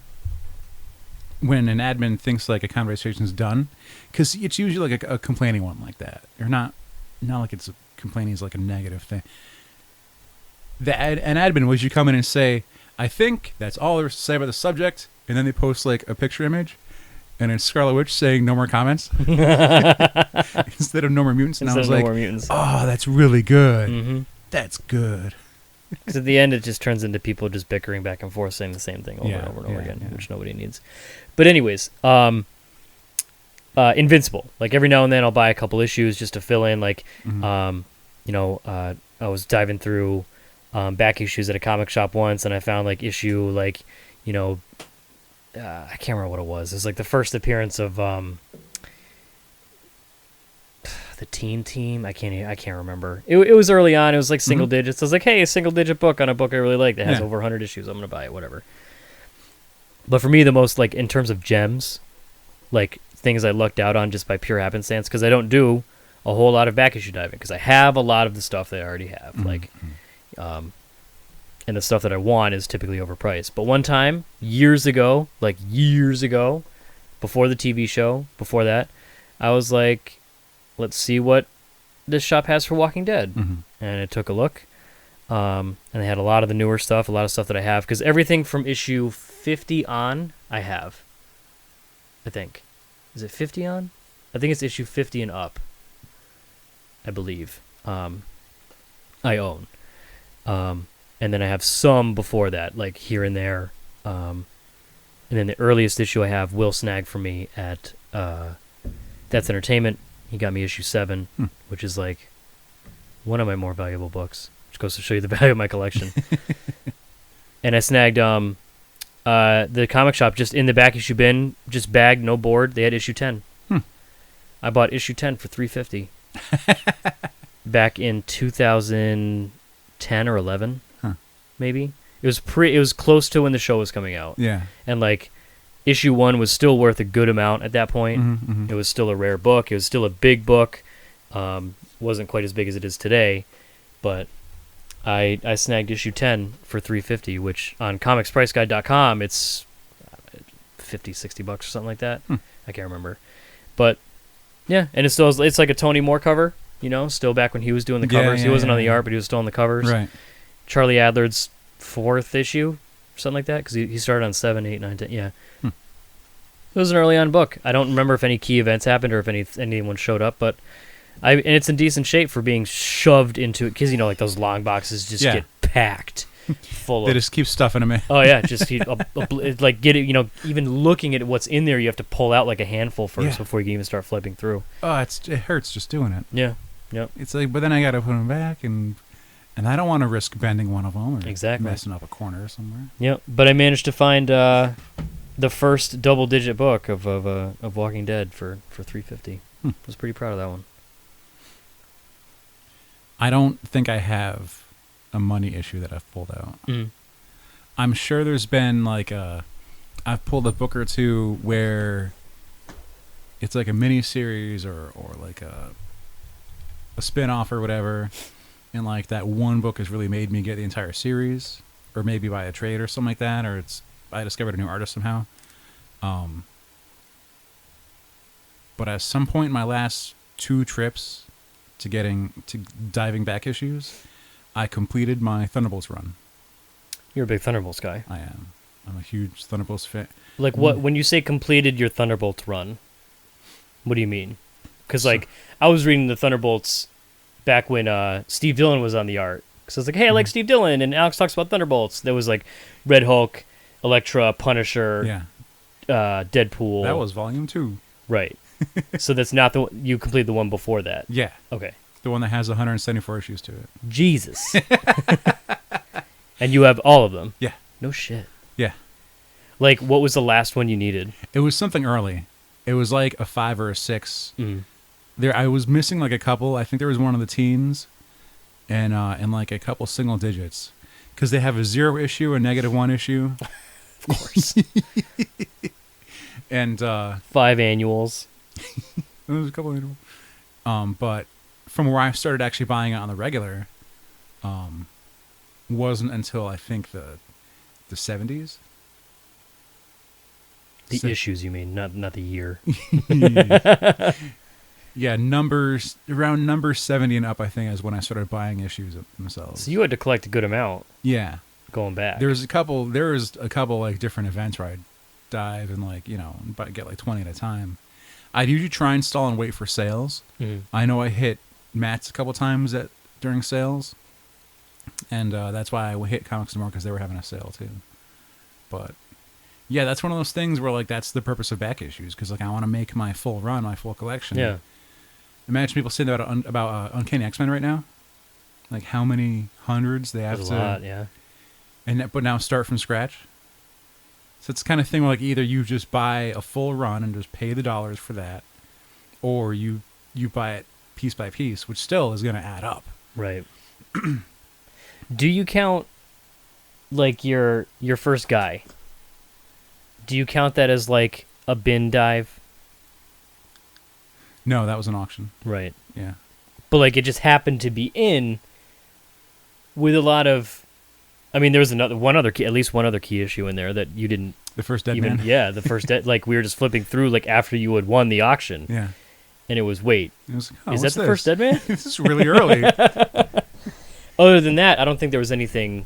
B: admin thinks, like, a conversation's done, because it's usually like a complaining one like that, or not like it's complaining is like a negative thing. an admin was you come in and say, I think that's all there's to say about the subject, and then they post like a picture image, and it's Scarlet Witch saying no more comments instead of no more mutants. And I was like, oh, that's really good. Mm-hmm. That's good.
A: Because at the end, it just turns into people just bickering back and forth, saying the same thing over and over and over again, which nobody needs. But anyways, Invincible. Like every now and then, I'll buy a couple issues just to fill in. Like, I was diving through Backissues at a comic shop once, and I found like issue I can't remember what it was. It was like the first appearance of the Teen Team. I can't remember. It was early on. It was like single digits. I was like, hey, a single digit book on a book I really like that has over 100 issues. I'm gonna buy it. Whatever. But for me, the most like in terms of gems, like things I lucked out on just by pure happenstance, because I don't do a whole lot of back issue diving because I have a lot of the stuff that I already have. And the stuff that I want is typically overpriced. But one time, years ago, before the TV show, before that, I was like, let's see what this shop has for Walking Dead. And I took a look. And they had a lot of the newer stuff, a lot of stuff that I have. Because everything from issue 50 on, I have. I think. Is it 50 on? I think it's issue 50 and up. I believe. I own. And then I have some before that, like here and there. And then the earliest issue I have, Will snagged for me at That's Entertainment. He got me issue 7, which is like one of my more valuable books, which goes to show you the value of my collection. And I snagged the comic shop just in the back issue bin, just bagged, no board. They had issue 10. I bought issue 10 for $3.50 back in 2010 or 11. Maybe it was close to when the show was coming out. And like issue 1 was still worth a good amount at that point. It was still a rare book. It was still a big book. Wasn't quite as big as it is today, but I snagged issue 10 for $3.50, which on comicspriceguide.com it's $50-$60 or something like that. I can't remember, but yeah, and it's like a Tony Moore cover. Still back when he was doing the covers. He wasn't on the art, but he was still on the covers.
B: Right.
A: Charlie Adler's 4th issue, something like that, because he started on 7, 8, 9, 10. Yeah. It was an early on book. I don't remember if any key events happened or if anyone showed up, but and it's in decent shape for being shoved into it, because like those long boxes just get packed full of.
B: They just keep stuffing them in.
A: Oh yeah, just like get it. Even looking at what's in there, you have to pull out like a handful first before you can even start flipping through.
B: Oh, it hurts just doing it.
A: Yeah. Yep.
B: It's like, but then I got to put them back and I don't want to risk bending one of them or messing up a corner somewhere.
A: Yep. But I managed to find the first double-digit book of Walking Dead for $3.50. I was pretty proud of that one.
B: I don't think I have a money issue that I've pulled out. I'm sure there's been like I've pulled a book or two where it's like a mini series or like a spin-off or whatever. And like that one book has really made me get the entire series, or maybe buy a trade or something like that, or I discovered a new artist somehow. But at some point in my last 2 trips to diving back issues, I completed my Thunderbolts run.
A: You're a big Thunderbolts guy.
B: I am. I'm a huge Thunderbolts fan.
A: Like what? When you say completed your Thunderbolts run, what do you mean? Because like I was reading the Thunderbolts back when Steve Dillon was on the art. Because I was like, hey, I like Steve Dillon, and Alex talks about Thunderbolts. There was like Red Hulk, Elektra, Punisher, Deadpool.
B: That was volume 2.
A: Right. So that's not you completed the one before that.
B: Yeah.
A: Okay.
B: The one that has 174 issues to it.
A: Jesus. And you have all of them?
B: Yeah.
A: No shit.
B: Yeah.
A: Like, what was the last one you needed?
B: It was something early. It was like a 5 or a 6. There, I was missing like a couple. I think there was one of the teens, and like a couple single digits, because they have a 0 issue, a -1 issue.
A: Of course.
B: And
A: 5 annuals.
B: There's a couple annuals. But from where I started actually buying it on the regular, wasn't until I think the 70s.
A: The issues, you mean, not the year.
B: Yeah, numbers around number 70 and up, I think, is when I started buying issues themselves.
A: So you had to collect a good amount
B: Yeah.
A: going back.
B: There was a couple like different events where I'd dive and like, get like 20 at a time. I'd usually try and stall and wait for sales.
A: Mhm.
B: I know I hit Matt's a couple times during sales. And that's why I hit Comics more, because they were having a sale too. But yeah, that's one of those things where like that's the purpose of back issues, because like I want to make my full run, my full collection.
A: Yeah.
B: Imagine people saying about Uncanny X-Men right now, like how many hundreds they have
A: There's
B: to.
A: a lot, yeah.
B: But now start from scratch. So it's the kind of thing where like either you just buy a full run and just pay the dollars for that, or you buy it piece by piece, which still is going to add up.
A: Right. Do you count like your first guy? Do you count that as like a bin dive?
B: No, that was an auction.
A: Right.
B: Yeah.
A: But like it just happened to be in with a lot of. I mean, there was at least one other key issue in there that you didn't.
B: The first Dead
A: even.
B: Man.
A: Yeah, the first like we were just flipping through like after you had won the auction.
B: Yeah.
A: And it was
B: It was,
A: is that the first Dead Man?
B: This is really early.
A: Other than that, I don't think there was anything.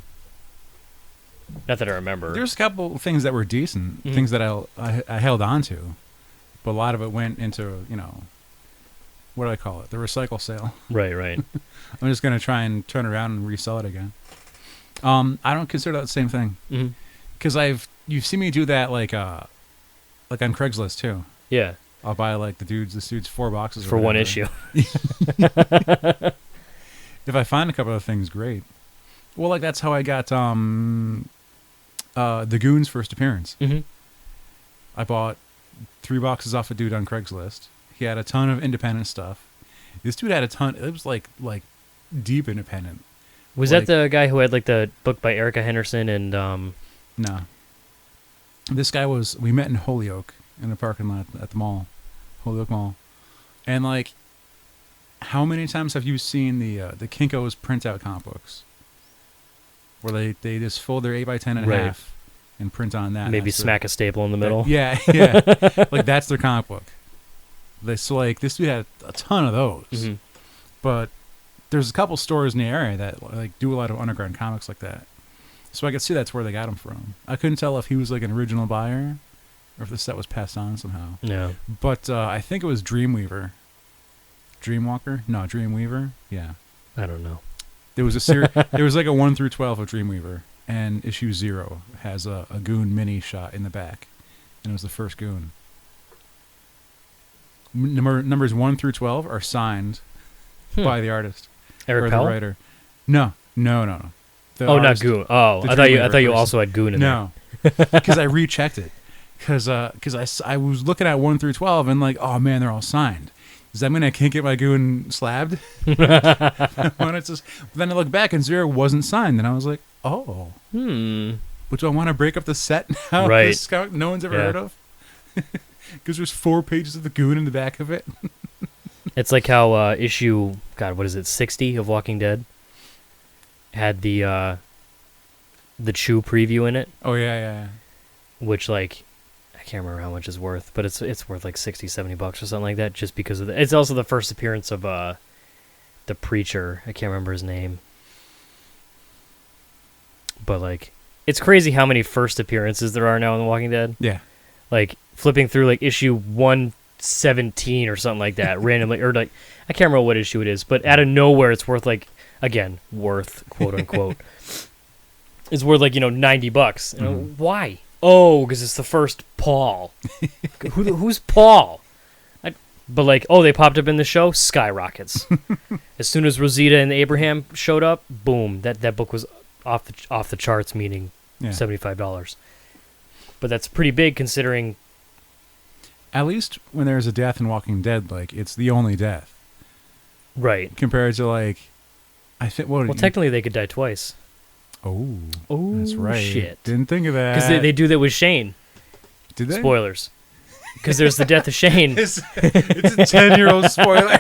A: Not that I remember.
B: There's a couple things that were decent, things that I held on to, but a lot of it went into what do I call it? The recycle sale.
A: Right.
B: I'm just gonna try and turn around and resell it again. I don't consider that the same thing, because you've seen me do that like on Craigslist too.
A: Yeah.
B: I'll buy like this dude's 4 boxes
A: For one issue.
B: If I find a couple of things, great. Well, like that's how I got the Goon's first appearance.
A: Mm-hmm.
B: I bought 3 boxes off a dude on Craigslist. He had a ton of independent stuff. This dude had a ton. It was like deep independent.
A: Was that the guy who had like the book by Erica Henderson and
B: No. This guy we met in Holyoke in the parking lot at the mall, Holyoke Mall, and like, how many times have you seen the Kinko's printout comic books, where they just fold their 8x10 in half and print on that?
A: Maybe smack a staple in the middle.
B: Yeah. Like that's their comic book. So like this dude had a ton of those, but there's a couple stores in the area that like do a lot of underground comics like that. So I could see that's where they got them from. I couldn't tell if he was like an original buyer or if the set was passed on somehow.
A: Yeah.
B: But I think it was Dreamweaver. Dreamwalker? No, Dreamweaver. Yeah.
A: I don't know.
B: There was there was like a 1 through 12 of Dreamweaver, and issue 0 has a Goon mini shot in the back, and it was the first Goon. Numbers 1 through 12 are signed by the artist.
A: Eric
B: or
A: Pell?
B: the writer. No. The
A: not
B: artist,
A: Goon. Oh, I thought you also had Goon in there.
B: No, because I rechecked it. Because I was looking at 1 through 12 and like, oh man, they're all signed. Does that mean I can't get my Goon slabbed? Then I look back and 0 wasn't signed, and I was like, oh. But do I want to break up the set now?
A: Right.
B: This scout no one's ever heard of? Because there's 4 pages of the Goon in the back of it.
A: It's like how issue, God, what is it, 60 of Walking Dead had the Chew preview in it.
B: Oh, yeah.
A: Which, like, I can't remember how much it's worth, but it's worth like $60-$70 or something like that, just because of it's also the first appearance of the Preacher. I can't remember his name. But, like, it's crazy how many first appearances there are now in The Walking Dead.
B: Yeah.
A: Like, flipping through, like, issue 117 or something like that, randomly, or, like, I can't remember what issue it is, but out of nowhere, it's worth, like, again, worth, quote-unquote, is worth, like, $90. Why? Oh, because it's the first Paul. Who's Paul? But, like, they popped up in the show, skyrockets. As soon as Rosita and Abraham showed up, boom, that book was off the charts, meaning $75. But that's pretty big considering.
B: At least when there's a death in Walking Dead, like, it's the only death.
A: Right.
B: Compared to, like, I think,
A: well, technically they could die twice.
B: Oh,
A: that's
B: right.
A: Shit.
B: Didn't think of that.
A: Because they do that with Shane.
B: Did they?
A: Spoilers. Because there's the death of Shane.
B: It's a 10-year-old spoiler.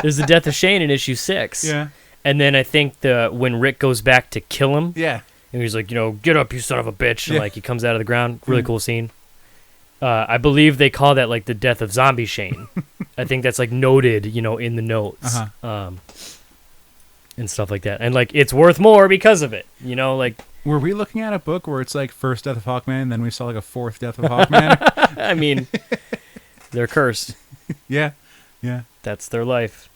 A: There's the death of Shane in issue 6.
B: Yeah.
A: And then I think when Rick goes back to kill him.
B: Yeah.
A: And he's like, get up, you son of a bitch. And, like, he comes out of the ground. Really cool scene. I believe they call that like the death of Zombie Shane. I think that's like noted, in the notes, and stuff like that. And like it's worth more because of it, like.
B: Were we looking at a book where it's like first death of Hawkman, and then we saw like a fourth death of Hawkman?
A: I mean, they're cursed.
B: Yeah.
A: That's their life.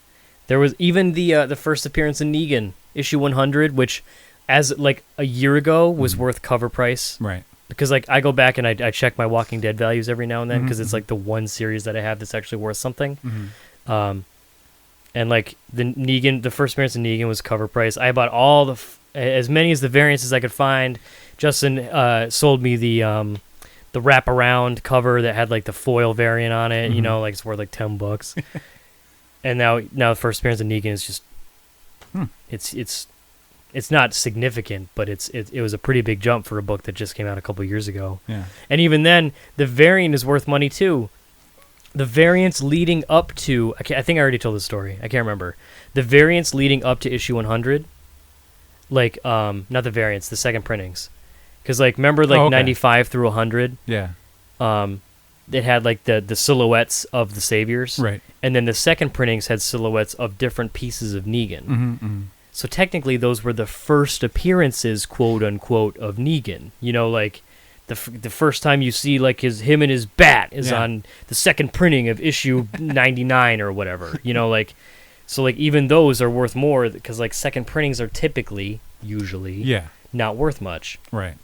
A: There was even the first appearance of Negan, issue 100, which, as like a year ago, was worth cover price.
B: Right.
A: Because like I go back and I check my Walking Dead values every now and then because it's like the one series that I have that's actually worth something. And like the first appearance of Negan was cover price. I bought all as many as the variants as I could find. Justin sold me the wraparound cover that had like the foil variant on it. Like it's worth like $10. And now the first appearance of Negan is just it's not significant, but it was a pretty big jump for a book that just came out a couple years ago.
B: Yeah.
A: And even then, the variant is worth money too. The variants leading up to I think I already told the story. I can't remember. The variants leading up to issue 100, like not the variants, the second printings, because like remember like 95 through 100.
B: Yeah.
A: It had like the silhouettes of the saviors,
B: right? And
A: then the second printings had silhouettes of different pieces of Negan. So technically, those were the first appearances, quote unquote, of Negan. Like the first time you see like him and his bat is on the second printing of issue 99 or whatever. Like so like even those are worth more because like second printings are typically usually not worth much,
B: right?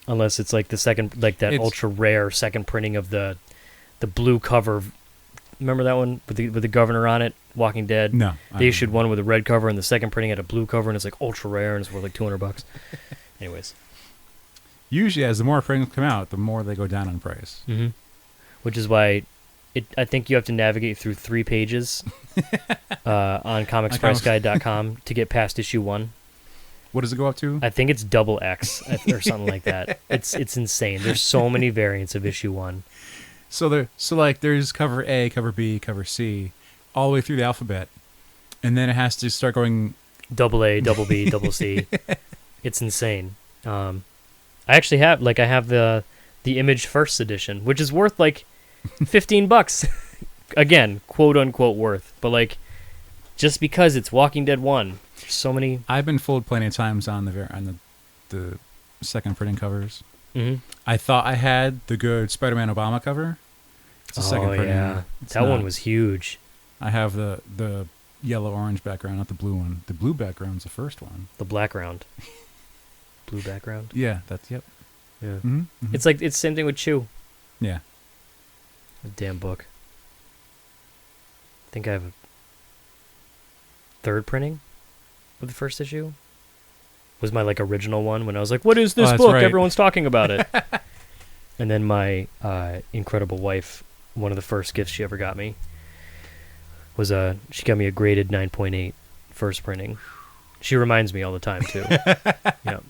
A: Unless it's like the second like that ultra rare second printing of the blue cover. Remember that one with the governor on it, Walking Dead?
B: No.
A: They issued one with a red cover, and the second printing had a blue cover, and it's like ultra rare, and it's worth like $200. Anyways.
B: Usually, as the more printings come out, the more they go down in price.
A: Mm-hmm. Which is why I think you have to navigate through 3 pages on comicspriceguide.com to get past issue 1.
B: What does it go up to?
A: I think it's double X or something like that. It's insane. There's so many variants of issue 1.
B: So there's cover A, cover B, cover C, all the way through the alphabet, and then it has to start going
A: double A, double B, double C. It's insane. I actually have the Image First edition, which is worth like $15. Again, quote unquote worth, but like just because it's Walking Dead 1, so many.
B: I've been fooled plenty of times on the second printing covers.
A: Mm-hmm.
B: I thought I had the good Spider-Man Obama cover. It's a second printing.
A: Yeah. That one was huge.
B: I have the yellow-orange background, not the blue one. The blue background's the first one.
A: The blackground. Blue background?
B: Yeah, yep.
A: Yeah.
B: Mm-hmm, mm-hmm.
A: It's like, it's the same thing with Chew.
B: Yeah.
A: A damn book. I think I have a third printing of the first issue. Was my like original one when I was like, what is this book?
B: Right.
A: Everyone's talking about it. And then my incredible wife, one of the first gifts she ever got me was she got me a graded 9.8 first printing. She reminds me all the time too. Yeah.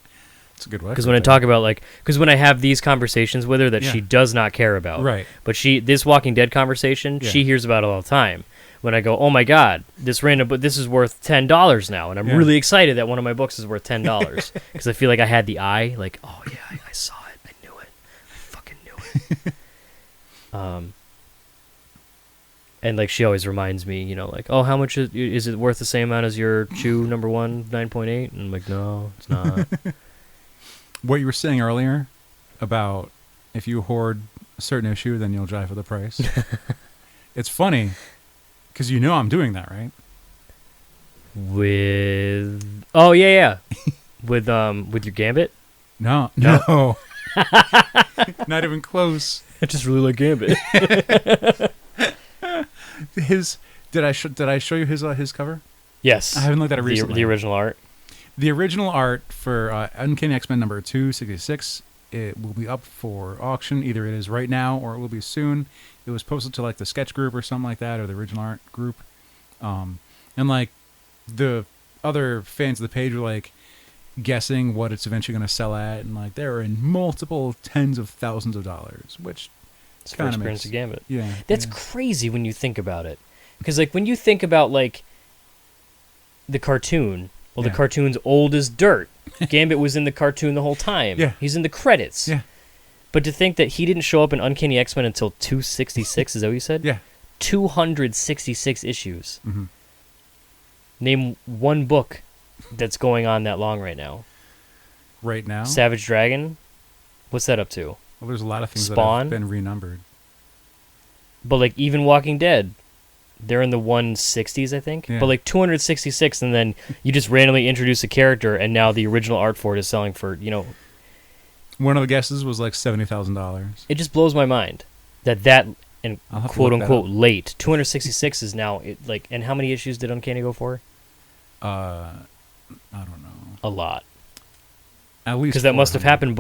B: It's a good wife.
A: Because when I talk about because when I have these conversations with her that she does not care about.
B: Right.
A: But this Walking Dead conversation, she hears about it all the time. When I go, oh my God, this random book, this is worth $10 now, and I'm really excited that one of my books is worth $10 because I feel like I had the eye, like, oh yeah, I saw it, I knew it, I fucking knew it. And like she always reminds me, like, oh, how much is it worth the same amount as your Chew number 1 9.8? And I'm like, no, it's not.
B: What you were saying earlier about if you hoard a certain issue, then you'll drive for the price. It's funny. Because I'm doing that, right?
A: With with your Gambit?
B: No. Not even close.
A: I just really like Gambit.
B: Did I show you his cover?
A: Yes.
B: I haven't looked at it recently.
A: The original art.
B: The original art for Uncanny X-Men number 266. It will be up for auction. Either it is right now or it will be soon. It was posted to like the sketch group or something like that, or the original art group. And like the other fans of the page were like guessing what it's eventually going to sell at, and like they're in multiple tens of thousands of dollars, which kind of makes
A: a Gambit.
B: Yeah,
A: that's crazy when you think about it, because like when you think about like the cartoon. Well, the cartoon's old as dirt. Gambit was in the cartoon the whole time.
B: Yeah.
A: He's in the credits.
B: Yeah.
A: But to think that he didn't show up in Uncanny X-Men until 266, is that what you said?
B: Yeah.
A: 266 issues.
B: Mm-hmm.
A: Name one book that's going on that long right now.
B: Right now?
A: Savage Dragon? What's that up to?
B: Well, there's a lot of things
A: Spawn?
B: that have been renumbered.
A: But like even Walking Dead, they're in the 160s, I think.
B: Yeah.
A: But like 266, and then you just randomly introduce a character, and now the original art for it is selling for,
B: One of the guesses was like $70,000.
A: it just blows my mind that and
B: I'll have to
A: quote
B: look that
A: unquote
B: up.
A: late 266 is now and how many issues did Uncanny go for?
B: I don't know.
A: A lot.
B: At least
A: Because that must have
B: 400.
A: happened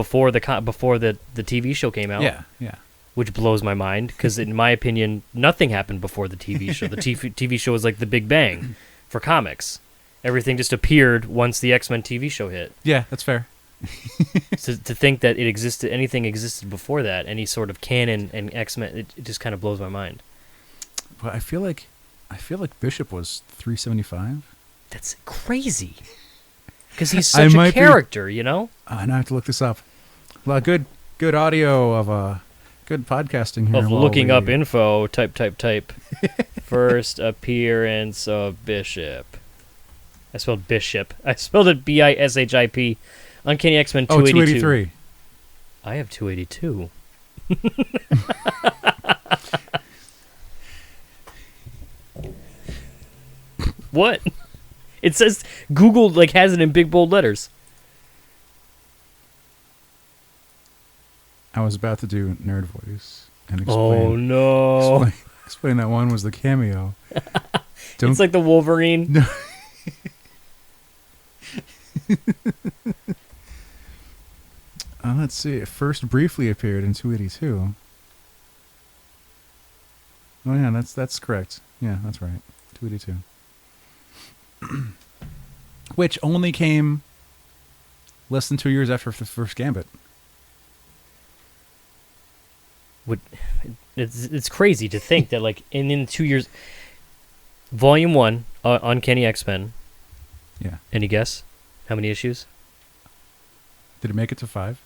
A: before the TV show came out.
B: Yeah.
A: Which blows my mind, because in my opinion, nothing happened before the TV show. The TV show was like the Big Bang for comics. Everything just appeared once the X-Men TV show hit.
B: Yeah, that's fair.
A: To think that anything existed before that, any sort of canon and X-Men, it just kind of blows my mind.
B: But I feel like Bishop was 375.
A: That's crazy. Because he's
B: I
A: such a
B: might be-
A: character, you know?
B: Now I have to look this up. Well, good audio of good podcasting here.
A: Of
B: while
A: looking
B: we-
A: up info, type. First appearance of Bishop. I spelled Bishop. I spelled it Biship. Uncanny X-Men 282.
B: 283.
A: I have 282. What? It says Google has it in big bold letters.
B: I was about to do nerd voice and
A: Oh
B: explain.
A: no!
B: Explain that one was the cameo.
A: It's like the Wolverine.
B: No. Let's see. It first briefly appeared in 282. Oh yeah, that's correct. Yeah, that's right. 282. Which only came less than 2 years after the first Gambit.
A: It's crazy to think that in 2 years, Volume 1, Uncanny X-Men.
B: Yeah.
A: Any guess? How many issues?
B: Did it make it to 5?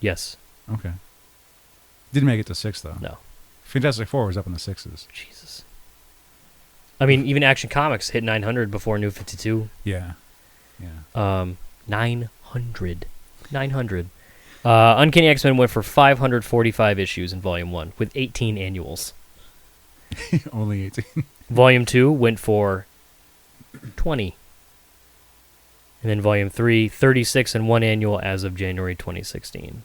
A: Yes.
B: Okay. Didn't make it to 6 though.
A: No.
B: Fantastic Four was up in the 6s.
A: Jesus. I mean, even Action Comics hit 900 before New 52.
B: Yeah. Yeah.
A: 900. Uncanny X-Men went for 545 issues in Volume 1 with 18 annuals.
B: Only 18.
A: Volume 2 went for 20. And then Volume 3, 36 and 1 annual as of January 2016.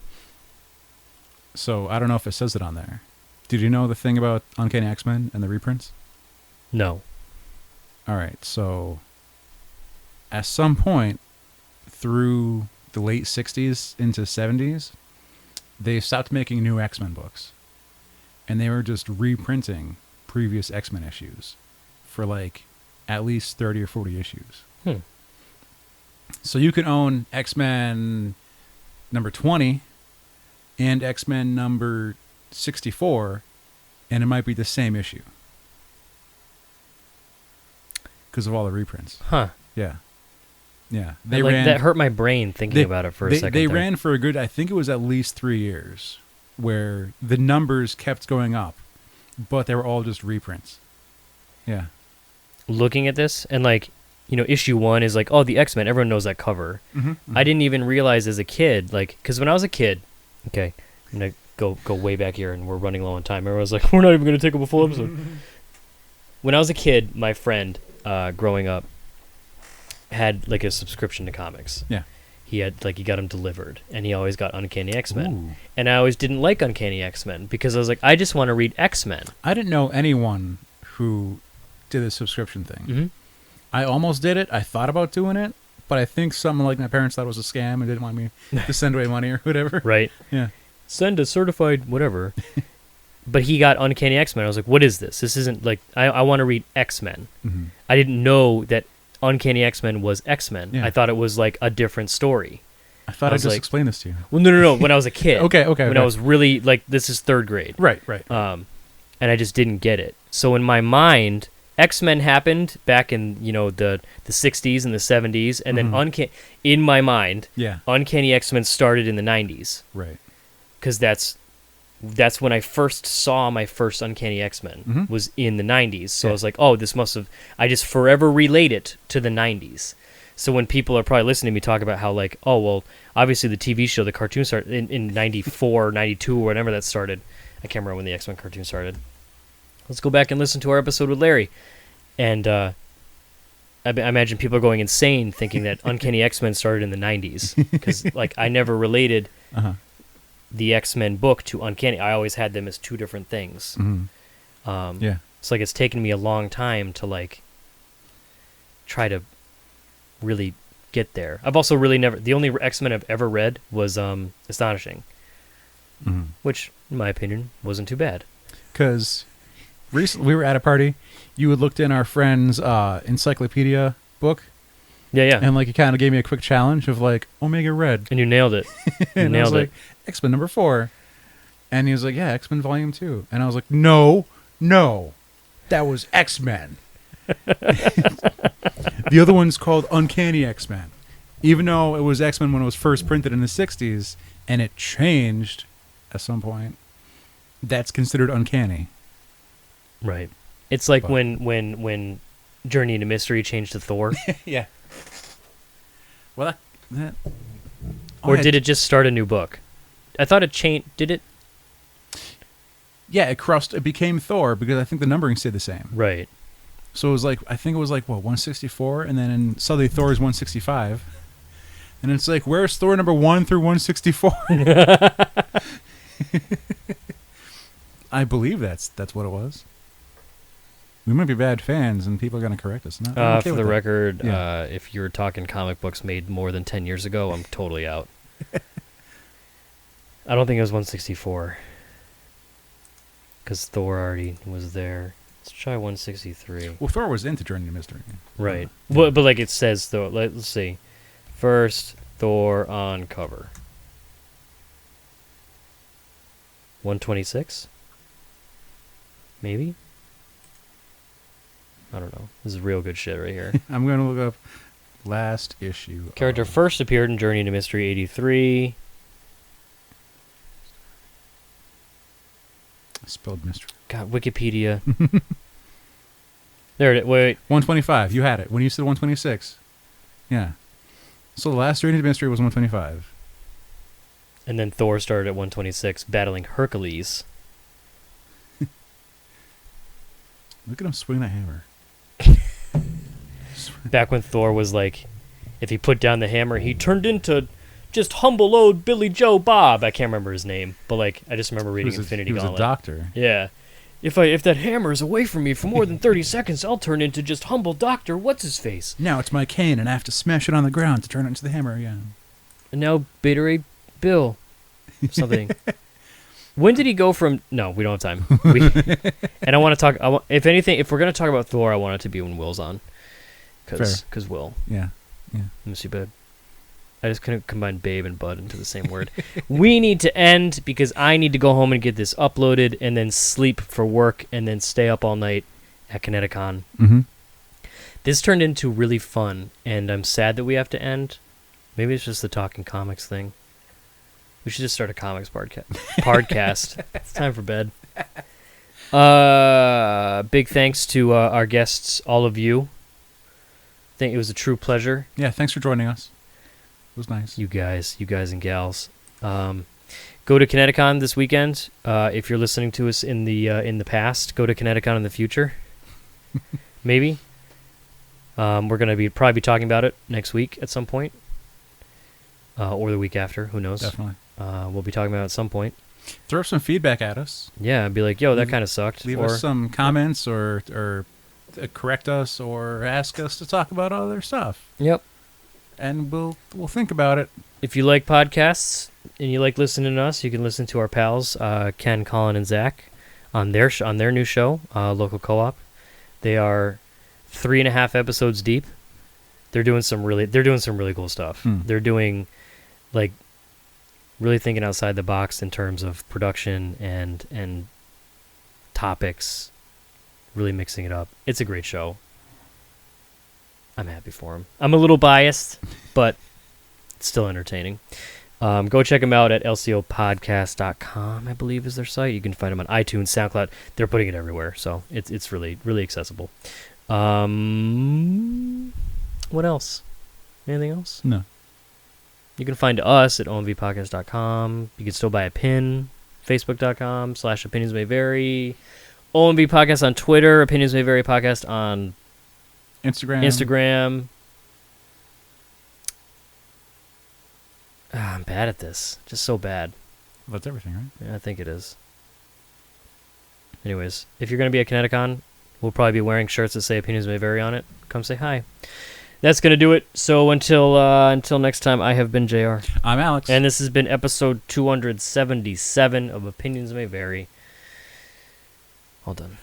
B: So I don't know if it says it on there. Did you know the thing about Uncanny X-Men and the reprints?
A: No.
B: All right, so at some point through the late 60s into 70s, they stopped making new X-Men books. And they were just reprinting previous X-Men issues for at least 30 or 40 issues. So you can own X-Men number 20 and X-Men number 64, and it might be the same issue. Because of all the reprints.
A: Huh.
B: Yeah. Yeah.
A: That hurt my brain thinking about it for a second.
B: They
A: there.
B: ran for a good, I think it was at least 3 years, where the numbers kept going up, but they were all just reprints. Yeah.
A: Looking at this, and issue 1 is the X-Men. Everyone knows that cover.
B: Mm-hmm.
A: I didn't even realize as a kid, because when I was a kid, okay, I'm going to go way back here, and we're running low on time. Everyone's like, we're not even going to take up a full episode. When I was a kid, my friend, growing up, had a subscription to comics.
B: Yeah.
A: He had he got them delivered, and he always got Uncanny X-Men.
B: Ooh.
A: And I always didn't like Uncanny X-Men because I was I just want to read X-Men.
B: I didn't know anyone who did the subscription thing.
A: Mm-hmm.
B: I almost did it. I thought about doing it, but I think something my parents thought it was a scam and didn't want me to send away money or whatever.
A: Right.
B: Yeah.
A: Send a certified whatever. But he got Uncanny X-Men. I was like, what is this? This isn't I want to read X-Men.
B: Mm-hmm.
A: I didn't know that Uncanny X-Men was X-Men.
B: Yeah.
A: I thought it was a different story.
B: I thought
A: I
B: I'd
A: was
B: just explain this to you.
A: Well, no. When I was a kid.
B: Okay.
A: When I was really this is 3rd grade.
B: Right.
A: And I just didn't get it. So in my mind, X-Men happened back in the 60s and the 70s, and then in my mind,
B: Yeah.
A: Uncanny X-Men started in the 90s.
B: Right.
A: because that's when I first saw my first Uncanny X-Men was in the 90s. So I was like, oh, this must have... I just forever relate it to the 90s. So when people are probably listening to me talk about how, like, oh, well, obviously the TV show, the cartoon started in 94, 92, or whenever that started. I can't remember when the X-Men cartoon started. Let's go back and listen to our episode with Larry. And I imagine people are going insane thinking that Uncanny X-Men started in the 90s. Because, like, I never related... the X-Men book to Uncanny. I always had them as two different things. It's like it's taken me a long time to like try to really get there. I've also really never... The only X-Men I've ever read was Astonishing, which, in my opinion, wasn't too bad.
B: Because recently we were at a party. You had looked in our friend's encyclopedia book.
A: Yeah.
B: And like, he kind of gave me a quick challenge of like, Omega Red.
A: And you nailed it.
B: And I was like, X-Men number 4. And he was like, yeah, X-Men volume 2. And I was like, no, that was X-Men. The other one's called Uncanny X-Men. Even though it was X-Men when it was first printed in the 60s, and it changed at some point, that's considered uncanny.
A: Right. It's like when Journey into Mystery changed to Thor.
B: Yeah. Well, that
A: or did it just start a new book? I thought it changed. Did it?
B: Yeah, it became Thor because I think the numbering stayed the same.
A: Right.
B: So it was like, I think it was like, what, 164? And then suddenly Thor is 165. And it's like, where's Thor number 1 through 164? I believe that's what it was. We might be bad fans, and people are going to correct us.
A: For the record, if you're talking comic books made more than 10 years ago, I'm totally out. I don't think it was 164. Because Thor already was there. Let's try 163.
B: Well, Thor was into Journey to Mystery.
A: Right. Well, but like it says, though, let's see. First, Thor on cover. 126? Maybe? I don't know. This is real good shit right here.
B: I'm going to look up last issue.
A: Character first appeared in Journey to Mystery 83.
B: Spelled mystery.
A: God, Wikipedia. There it is. Wait.
B: 125. You had it. When you said 126. Yeah. So the last Journey to Mystery was 125.
A: And then Thor started at 126, battling Hercules.
B: Look at him swing that hammer.
A: Back when Thor was like, if he put down the hammer, he turned into just humble old Billy Joe Bob. I can't remember his name, but like I just remember reading Infinity Gauntlet.
B: He was a doctor.
A: Yeah. If that hammer is away from me for more than 30 seconds, I'll turn into just humble Doctor What's-His-Face.
B: Now it's my cane, and I have to smash it on the ground to turn it into the hammer again.
A: And now Beta-Ray Bill. Something. When did he go from... No, we don't have time. And I want to talk... if anything, if we're going to talk about Thor, I want it to be when Will's on. Because Will.
B: Yeah.
A: Miss you, Bud. I just couldn't combine babe and bud into the same word. We need to end because I need to go home and get this uploaded and then sleep for work and then stay up all night at ConnectiCon.
B: Mm-hmm.
A: This turned into really fun, and I'm sad that we have to end. Maybe it's just the talking comics thing. We should just start a comics podcast. It's time for bed. Big thanks to our guests, all of you. I think it was a true pleasure.
B: Yeah, thanks for joining us. It was nice.
A: You guys and gals. Go to ConnectiCon this weekend. If you're listening to us in the past, go to ConnectiCon in the future. Maybe. We're going to probably be talking about it next week at some point. Or the week after. Who knows?
B: Definitely.
A: We'll be talking about it at some point.
B: Throw some feedback at us.
A: Yeah, be like, yo, that kind of sucked.
B: Leave us some comments or correct us or ask us to talk about other stuff.
A: Yep.
B: And we'll think about it.
A: If you like podcasts and you like listening to us, you can listen to our pals Ken, Colin, and Zach on their new show, Local Co-op. They are 3.5 episodes deep. They're doing some really cool stuff. They're doing like really thinking outside the box in terms of production and topics. Really mixing it up. It's a great show. I'm happy for him. I'm a little biased, but it's still entertaining. Go check them out at lcopodcast.com, I believe is their site. You can find them on iTunes, SoundCloud. They're putting it everywhere, so it's really, really accessible. What else? Anything else?
B: No.
A: You can find us at omvpodcast.com. You can still buy a pin, facebook.com/opinionsmayvary. OMV Podcast on Twitter, Opinions May Vary Podcast on Instagram. I'm bad at this. Just so bad.
B: Well, that's everything, right?
A: Yeah, I think it is. Anyways, if you're going to be at ConnectiCon, we'll probably be wearing shirts that say Opinions May Vary on it. Come say hi. That's going to do it. So until next time, I have been JR.
B: I'm Alex.
A: And this has been episode 277 of Opinions May Vary. All done.